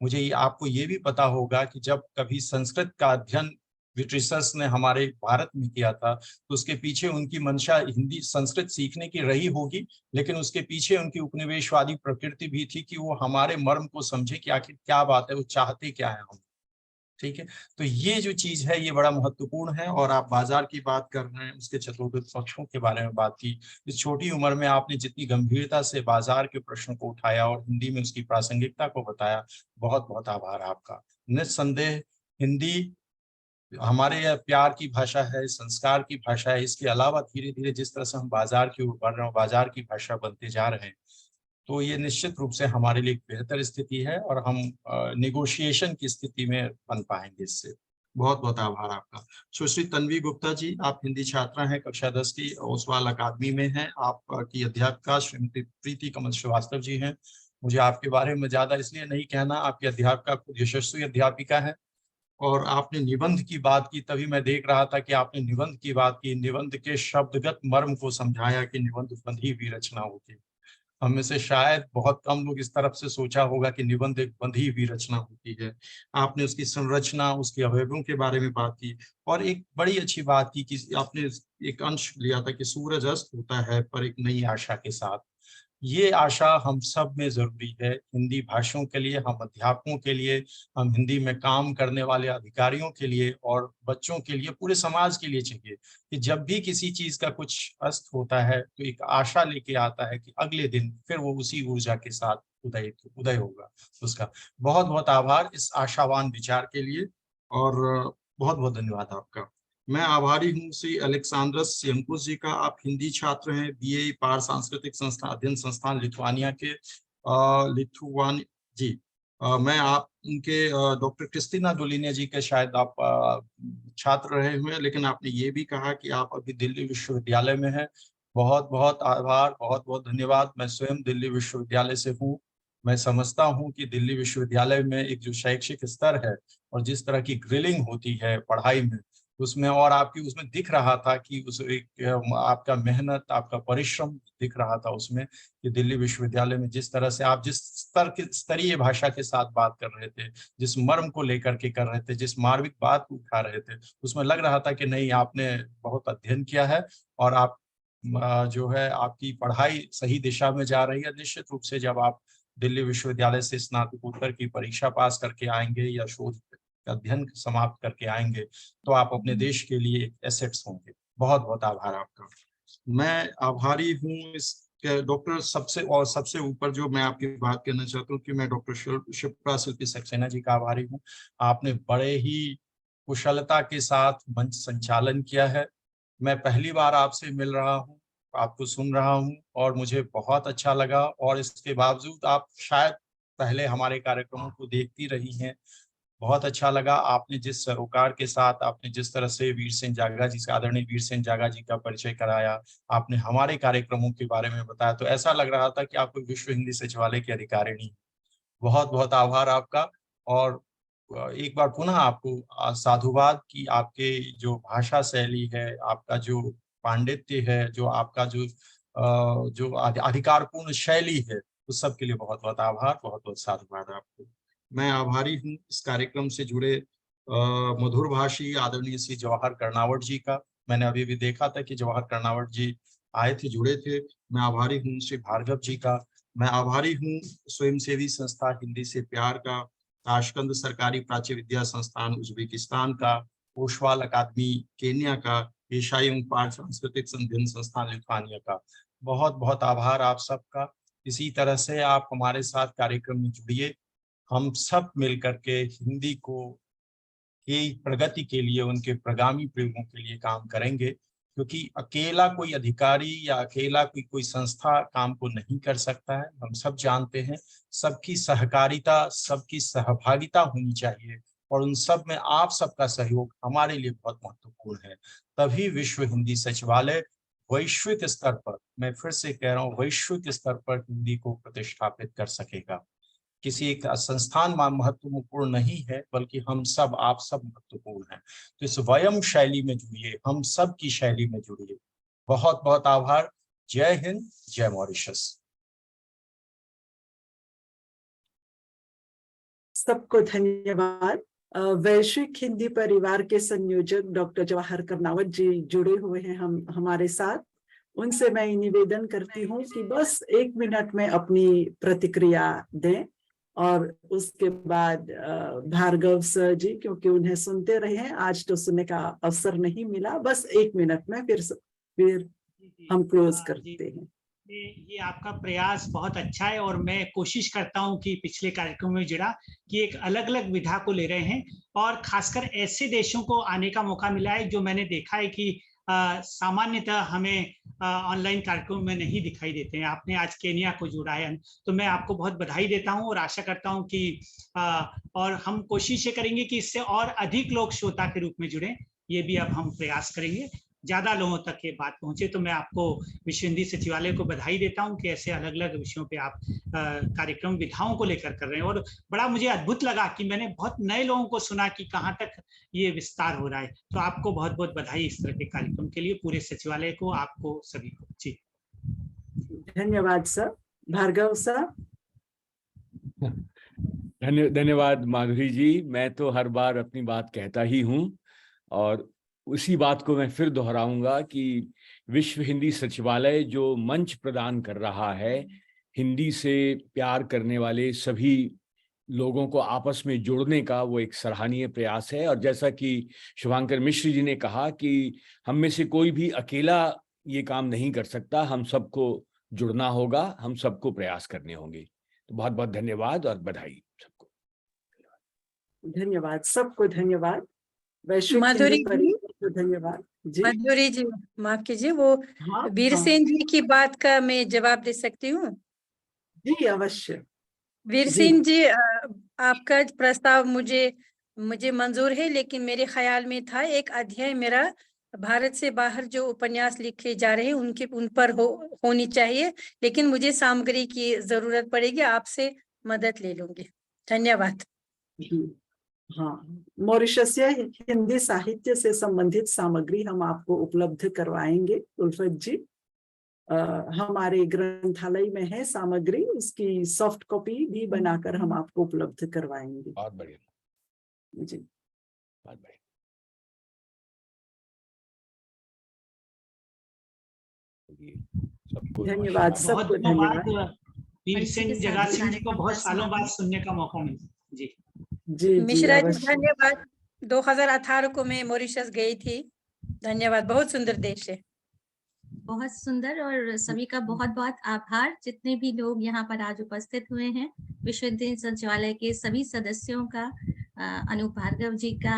मुझे आपको ये भी पता होगा कि जब कभी संस्कृत का अध्ययन ब्रिटिशर्स ने हमारे भारत में किया था, तो उसके पीछे उनकी मंशा हिंदी संस्कृत सीखने की रही होगी, लेकिन उसके पीछे उनकी उपनिवेशवादी प्रकृति भी थी कि वो हमारे मर्म को समझे कि आखिर क्या बात है, वो चाहते क्या है हम। ठीक है, तो ये जो चीज है ये बड़ा महत्वपूर्ण है। और आप बाजार की बात कर रहे हैं, उसके चतुर्विध पक्षों के बारे में बात की। इस छोटी उम्र में आपने जितनी गंभीरता से बाजार के प्रश्न को उठाया और हिंदी में उसकी प्रासंगिकता को बताया, बहुत बहुत आभार आपका। निस्संदेह हिंदी हमारे यह प्यार की भाषा है, संस्कार की भाषा है। इसके अलावा धीरे धीरे जिस तरह से हम बाजार की ओर बढ़ रहे हैं, बाजार की भाषा बनते जा रहे हैं, तो ये निश्चित रूप से हमारे लिए एक बेहतर स्थिति है और हम नेगोशिएशन की स्थिति में बन पाएंगे इससे। बहुत बहुत आभार आपका। सुश्री तन्वी गुप्ता जी, आप हिंदी छात्रा हैं, कक्षा 10 की ओसवाल अकादमी में हैं। आपकी अध्यापिका श्रीमती प्रीति कमल श्रीवास्तव जी हैं। मुझे आपके बारे में ज्यादा इसलिए नहीं कहना, आपकी अध्यापिका खुद यशस्वी अध्यापिका है। और आपने निबंध की बात की, तभी मैं देख रहा था कि आपने निबंध की बात की, निबंध के शब्दगत मर्म को समझाया कि निबंध बंधी हुई रचना होती है। हम में से शायद बहुत कम लोग इस तरफ से सोचा होगा कि निबंध एक बंधी हुई रचना होती है। आपने उसकी संरचना, उसके अवयवों के बारे में बात की, और एक बड़ी अच्छी बात की कि आपने एक अंश लिया था कि सूरज अस्त होता है पर एक नई आशा के साथ। ये आशा हम सब में जरूरी है, हिंदी भाषियों के लिए, हम अध्यापकों के लिए, हम हिंदी में काम करने वाले अधिकारियों के लिए और बच्चों के लिए, पूरे समाज के लिए चाहिए कि जब भी किसी चीज का कुछ अस्त होता है तो एक आशा लेके आता है कि अगले दिन फिर वो उसी ऊर्जा के साथ उदय होगा उसका। बहुत बहुत आभार इस आशावान विचार के लिए, और बहुत बहुत धन्यवाद आपका। मैं आभारी हूँ श्री अलेक्सांद्रस सियंकुस जी का। आप हिंदी छात्र हैं, BA पार सांस्कृतिक संस्थान अध्ययन संस्थान लिथुआनिया के जी। मैं आप उनके डॉक्टर क्रिस्टीना डोलिनिया जी के शायद आप छात्र रहे हुए हैं, लेकिन आपने ये भी कहा कि आप अभी दिल्ली विश्वविद्यालय में हैं। बहुत बहुत आभार, बहुत बहुत धन्यवाद। मैं स्वयं दिल्ली विश्वविद्यालय से हूँ। मैं समझता हूँ कि दिल्ली विश्वविद्यालय में एक जो शैक्षिक स्तर है और जिस तरह की ग्रिलिंग होती है पढ़ाई में, उसमें और आपकी उसमें दिख रहा था कि उस एक आपका मेहनत, आपका परिश्रम दिख रहा था उसमें, कि दिल्ली विश्वविद्यालय में जिस तरह से आप जिस स्तरीय भाषा के साथ बात कर रहे थे, जिस मर्म को लेकर के कर रहे थे, जिस मार्मिक बात को उठा रहे थे, उसमें लग रहा था कि नहीं, आपने बहुत अध्ययन किया है और आप जो है आपकी पढ़ाई सही दिशा में जा रही है। निश्चित रूप से जब आप दिल्ली विश्वविद्यालय से स्नातकोत्तर की परीक्षा पास करके आएंगे या शोध अध्ययन समाप्त करके आएंगे, तो आप अपने देश के लिए एसेट्स होंगे। बहुत बहुत आभार आपका। मैं आभारी हूँ इस डॉक्टर सबसे ऊपर जो मैं आपकी बात करना चाहता हूँ कि मैं डॉक्टर शिप्रा शिल्पी सक्सेना जी का आभारी हूँ। आपने बड़े ही कुशलता के साथ मंच संचालन किया है। मैं पहली बार आपसे मिल रहा हूँ आपको सुन रहा हूँ और मुझे बहुत अच्छा लगा। और इसके बावजूद आप शायद पहले हमारे कार्यक्रमों को देखती रही हैं। बहुत अच्छा लगा आपने जिस सरोकार के साथ आपने जिस तरह से वीर सिंह जागा जी से, आदरणीय वीर सिंह जागा जी का परिचय कराया, आपने हमारे कार्यक्रमों के बारे में बताया, तो ऐसा लग रहा था कि आप कोई विश्व हिंदी सचिवालय की अधिकारिणी। बहुत बहुत आभार आपका। और एक बार पुनः आपको साधुवाद कि आपके जो भाषा शैली है, आपका जो पांडित्य है, जो आपका जो अधिकारपूर्ण शैली है, उस सब के लिए बहुत बहुत आभार, बहुत बहुत साधुवाद आपको। मैं आभारी हूँ इस कार्यक्रम से जुड़े मधुर भाषी आदरणीय श्री जवाहर कर्नावट जी का। मैंने अभी भी देखा था कि जवाहर कर्नावट जी आए थे, जुड़े थे। मैं आभारी हूँ श्री भार्गव जी का। मैं आभारी हूँ स्वयंसेवी संस्था हिंदी से प्यार का, ताशकंद सरकारी प्राच्य विद्या संस्थान उज्बेकिस्तान का, ओशवाल अकादमी केन्या का, एशियाई एवं पाठ सांस्कृतिक संध्यन संस्थान लिथुआनिया का। बहुत बहुत आभार आप सबका। इसी तरह से आप हमारे साथ कार्यक्रम में जुड़िए। हम सब मिलकर के हिंदी को की प्रगति के लिए, उनके प्रगामी प्रयोगों के लिए काम करेंगे, क्योंकि अकेला कोई अधिकारी या अकेला कोई संस्था काम को नहीं कर सकता है। हम सब जानते हैं सबकी सहकारिता, सबकी सहभागिता होनी चाहिए, और उन सब में आप सबका सहयोग हमारे लिए बहुत महत्वपूर्ण है। तभी विश्व हिंदी सचिवालय वैश्विक स्तर पर, मैं फिर से कह रहा हूँ, वैश्विक स्तर पर हिंदी को प्रतिष्ठापित कर सकेगा। किसी एक संस्थान महत्वपूर्ण नहीं है, बल्कि हम सब, आप सब महत्वपूर्ण हैं। तो इस वयम शैली में जुड़िए, हम सब की शैली में जुड़िए। बहुत बहुत आभार। जय हिंद, जय मॉरिशस। सबको धन्यवाद। वैश्विक हिंदी परिवार के संयोजक डॉक्टर जवाहर कर्नावट जी जुड़े हुए हैं हमारे साथ। उनसे मैं निवेदन करती हूँ कि बस 1 मिनट में अपनी प्रतिक्रिया दें, और उसके बाद भार्गव सर जी, क्योंकि उन्हें सुनते रहे हैं, आज तो सुनने का अवसर नहीं मिला, बस 1 मिनट में फिर हम क्लोज करते हैं। ये आपका प्रयास बहुत अच्छा है, और मैं कोशिश करता हूं कि पिछले कार्यक्रम में जुड़ा कि एक अलग अलग विधा को ले रहे हैं, और खासकर ऐसे देशों को आने का मौका मिला है जो मैंने देखा है कि सामान्यतः हमें ऑनलाइन कार्यक्रम में नहीं दिखाई देते हैं। आपने आज केन्या को जोड़ा है, तो मैं आपको बहुत बधाई देता हूं, और आशा करता हूं कि और हम कोशिश करेंगे कि इससे और अधिक लोग श्रोता के रूप में जुड़े। ये भी अब हम प्रयास करेंगे, ज्यादा लोगों तक ये बात पहुंचे। तो मैं आपको विश्व हिंदी सचिवालय को बधाई देता हूं कि ऐसे अलग अलग विषयों पे आप कार्यक्रम विधाओं को लेकर कर रहे हैं। और बड़ा मुझे अद्भुत लगा कि मैंने बहुत नए लोगों को सुना कि कहाँ तक ये विस्तार हो रहा है। तो आपको बहुत बहुत बधाई इस तरह के कार्यक्रम के लिए, पूरे सचिवालय को, आपको सभी को। जी धन्यवाद सर। भार्गव सर। धन्यवाद माधुरी जी। मैं तो हर बार अपनी बात कहता ही हूँ, और उसी बात को मैं फिर दोहराऊंगा कि विश्व हिंदी सचिवालय जो मंच प्रदान कर रहा है हिंदी से प्यार करने वाले सभी लोगों को आपस में जोड़ने का, वो एक सराहनीय प्रयास है। और जैसा कि शुभांकर मिश्र जी ने कहा कि हम में से कोई भी अकेला ये काम नहीं कर सकता, हम सबको जुड़ना होगा, हम सबको प्रयास करने होंगे। तो बहुत बहुत धन्यवाद और बधाई सबको। धन्यवाद, सबको धन्यवाद। वैश्विक माधुरी हिंदी परिवार को धन्यवाद जी। माधुरी जी माफ कीजिए, वो हाँ, वीर सिंह जी की बात का मैं जवाब दे सकती हूँ? जी अवश्य। वीर सिंह जी, आपका प्रस्ताव मुझे मंजूर है, लेकिन मेरे ख्याल में था एक अध्याय मेरा भारत से बाहर जो उपन्यास लिखे जा रहे हैं उन पर होनी चाहिए, लेकिन मुझे सामग्री की जरूरत पड़ेगी, आपसे मदद ले लूंगी। धन्यवाद। हाँ, मॉरिशसिया हिंदी साहित्य से संबंधित सामग्री हम आपको उपलब्ध करवाएंगे उल्फत जी। हमारे ग्रंथालय में है सामग्री, उसकी सॉफ्ट कॉपी भी बनाकर हम आपको उपलब्ध करवाएंगे। बहुत बढ़िया जी, बहुत बढ़िया। धन्यवाद, सबको धन्यवाद। वीर सिंह जगा सिंह जी को बहुत सालों बाद सुनने का मौका मिला। जी जी मिश्रा जी धन्यवाद। 2018 को मैं मॉरिशस गई थी। धन्यवाद, बहुत सुंदर देश है। बहुत सुंदर, और सभी का बहुत बहुत आभार जितने भी लोग यहाँ पर आज उपस्थित हुए हैं। विश्व हिंदी सचिवालय के सभी सदस्यों का अनूप भार्गव जी का,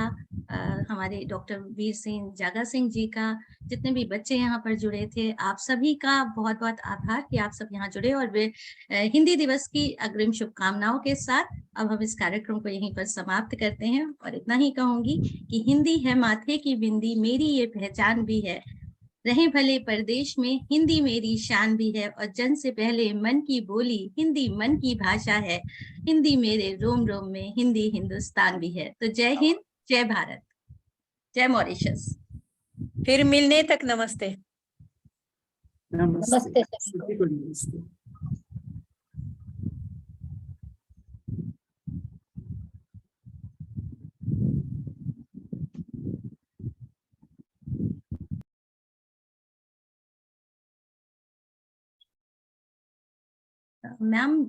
हमारे डॉक्टर वीर सिंह जागा सिंह जी का, जितने भी बच्चे यहाँ पर जुड़े थे, आप सभी का बहुत बहुत आभार कि आप सब यहाँ जुड़े। और वे हिंदी दिवस की अग्रिम शुभकामनाओं के साथ अब हम इस कार्यक्रम को यहीं पर समाप्त करते हैं। और इतना ही कहूंगी कि हिंदी है माथे की बिंदी, मेरी ये पहचान भी है, रहे भले परदेश में हिंदी मेरी शान भी है, और जन से पहले मन की बोली हिंदी मन की भाषा है, हिंदी मेरे रोम रोम में, हिंदी हिंदुस्तान भी है। तो जय हिंद, जय भारत, जय मॉरिशस। फिर मिलने तक नमस्ते। नमस्ते सभी को नमस्ते। मैम